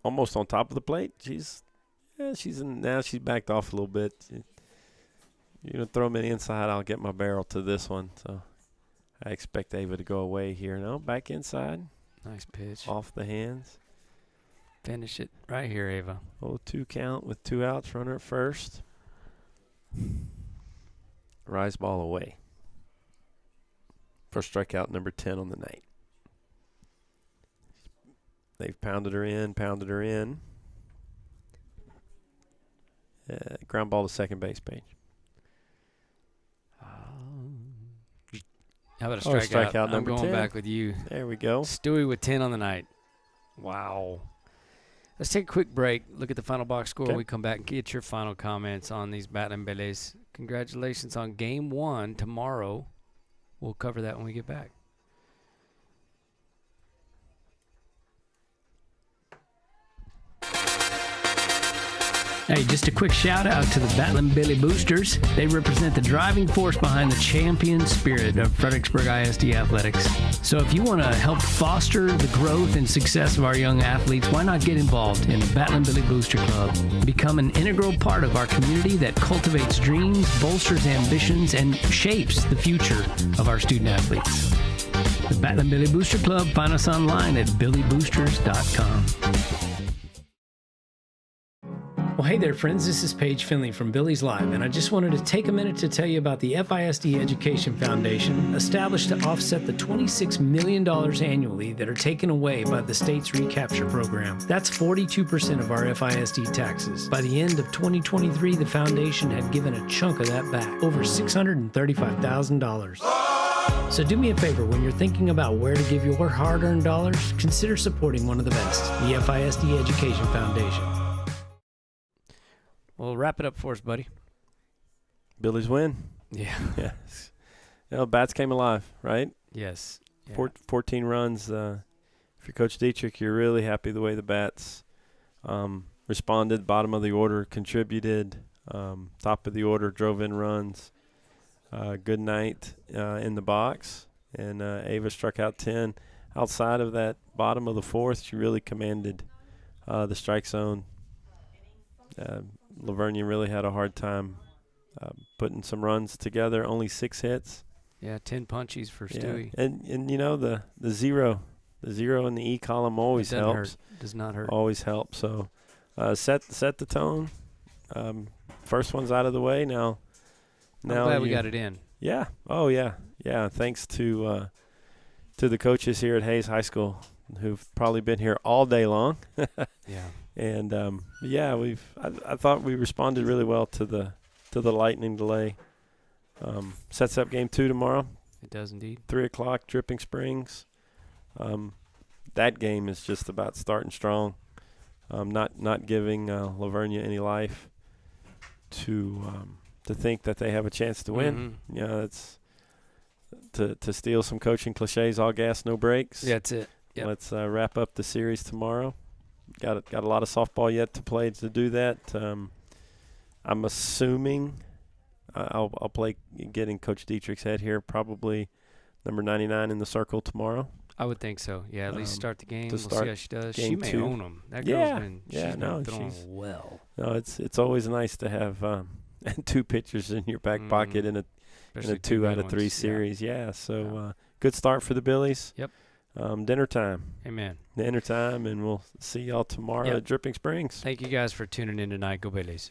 almost on top of the plate. She's backed off a little bit. You're going to throw me inside, I'll get my barrel to this one. So I expect Ava to go away here. No, back inside. Nice pitch. Off the hands. Finish it right here, Ava. 0-2 count with 2 outs, runner at first. Rise ball away. First strikeout, number 10 on the night. They've pounded her in. Ground ball to second base, Paige. How about a strikeout? Strikeout number 10. I'm going back with you. There we go. Stewie with 10 on the night. Wow. Let's take a quick break. Look at the final box score. Okay. We come back and get your final comments on these Battling Billies. Congratulations on Game 1 tomorrow. We'll cover that when we get back. Hey, just a quick shout out to the Battlin' Billy Boosters. They represent the driving force behind the champion spirit of Fredericksburg ISD athletics. So if you want to help foster the growth and success of our young athletes, why not get involved in the Battlin' Billy Booster Club? Become an integral part of our community that cultivates dreams, bolsters ambitions, and shapes the future of our student athletes. The Battlin' Billy Booster Club, find us online at billyboosters.com. Well, hey there, friends. This is Paige Findley from Billies.Live, and I just wanted to take a minute to tell you about the FISD Education Foundation, established to offset the $26 million annually that are taken away by the state's recapture program. That's 42% of our FISD taxes. By the end of 2023, the foundation had given a chunk of that back, over $635,000. So do me a favor, when you're thinking about where to give your hard-earned dollars, consider supporting one of the best, the FISD Education Foundation. Well, wrap it up for us, buddy. Billy's win. Yeah. Yes. Bats came alive, right? Yes. Yeah. 14 runs. If you're Coach Dietrich, you're really happy the way the Bats responded. Bottom of the order contributed. Top of the order drove in runs. Good night in the box. And Ava struck out 10. outside of that bottom of the fourth, she really commanded the strike zone. Vernia really had a hard time putting some runs together. Only 6 hits. Yeah, 10 punchies for Stewie. And you know the zero in the E column always helps. Does not hurt. Always helps. So set the tone. First one's out of the way now. I'm glad we got it in. Yeah. Oh yeah. Yeah. Thanks to the coaches here at Hayes High School who've probably been here all day long. Yeah. And I thought we responded really well to the lightning delay. Sets up game 2 tomorrow. It does indeed. 3:00, Dripping Springs. That game is just about starting strong. Not giving Vernia any life to think that they have a chance to win. Mm-hmm. You know, it's to steal some coaching cliches, all gas, no brakes. Yeah, that's it. Yep. Let's wrap up the series tomorrow. Got a lot of softball yet to play to do that. I'm assuming I'll play getting Coach Dietrich's head here, probably number 99 in the circle tomorrow. I would think so. Yeah, at least start the game. We'll see how she does. Game she may 2. own them. That girl's been throwing she's well. No, it's always nice to have 2 pitchers in your back pocket in a 2 out of 3 series. Yeah, so good start for the Billies. Yep. Dinner time. Amen. Dinner time, and we'll see y'all tomorrow at Dripping Springs. Thank you guys for tuning in tonight. Go Billies.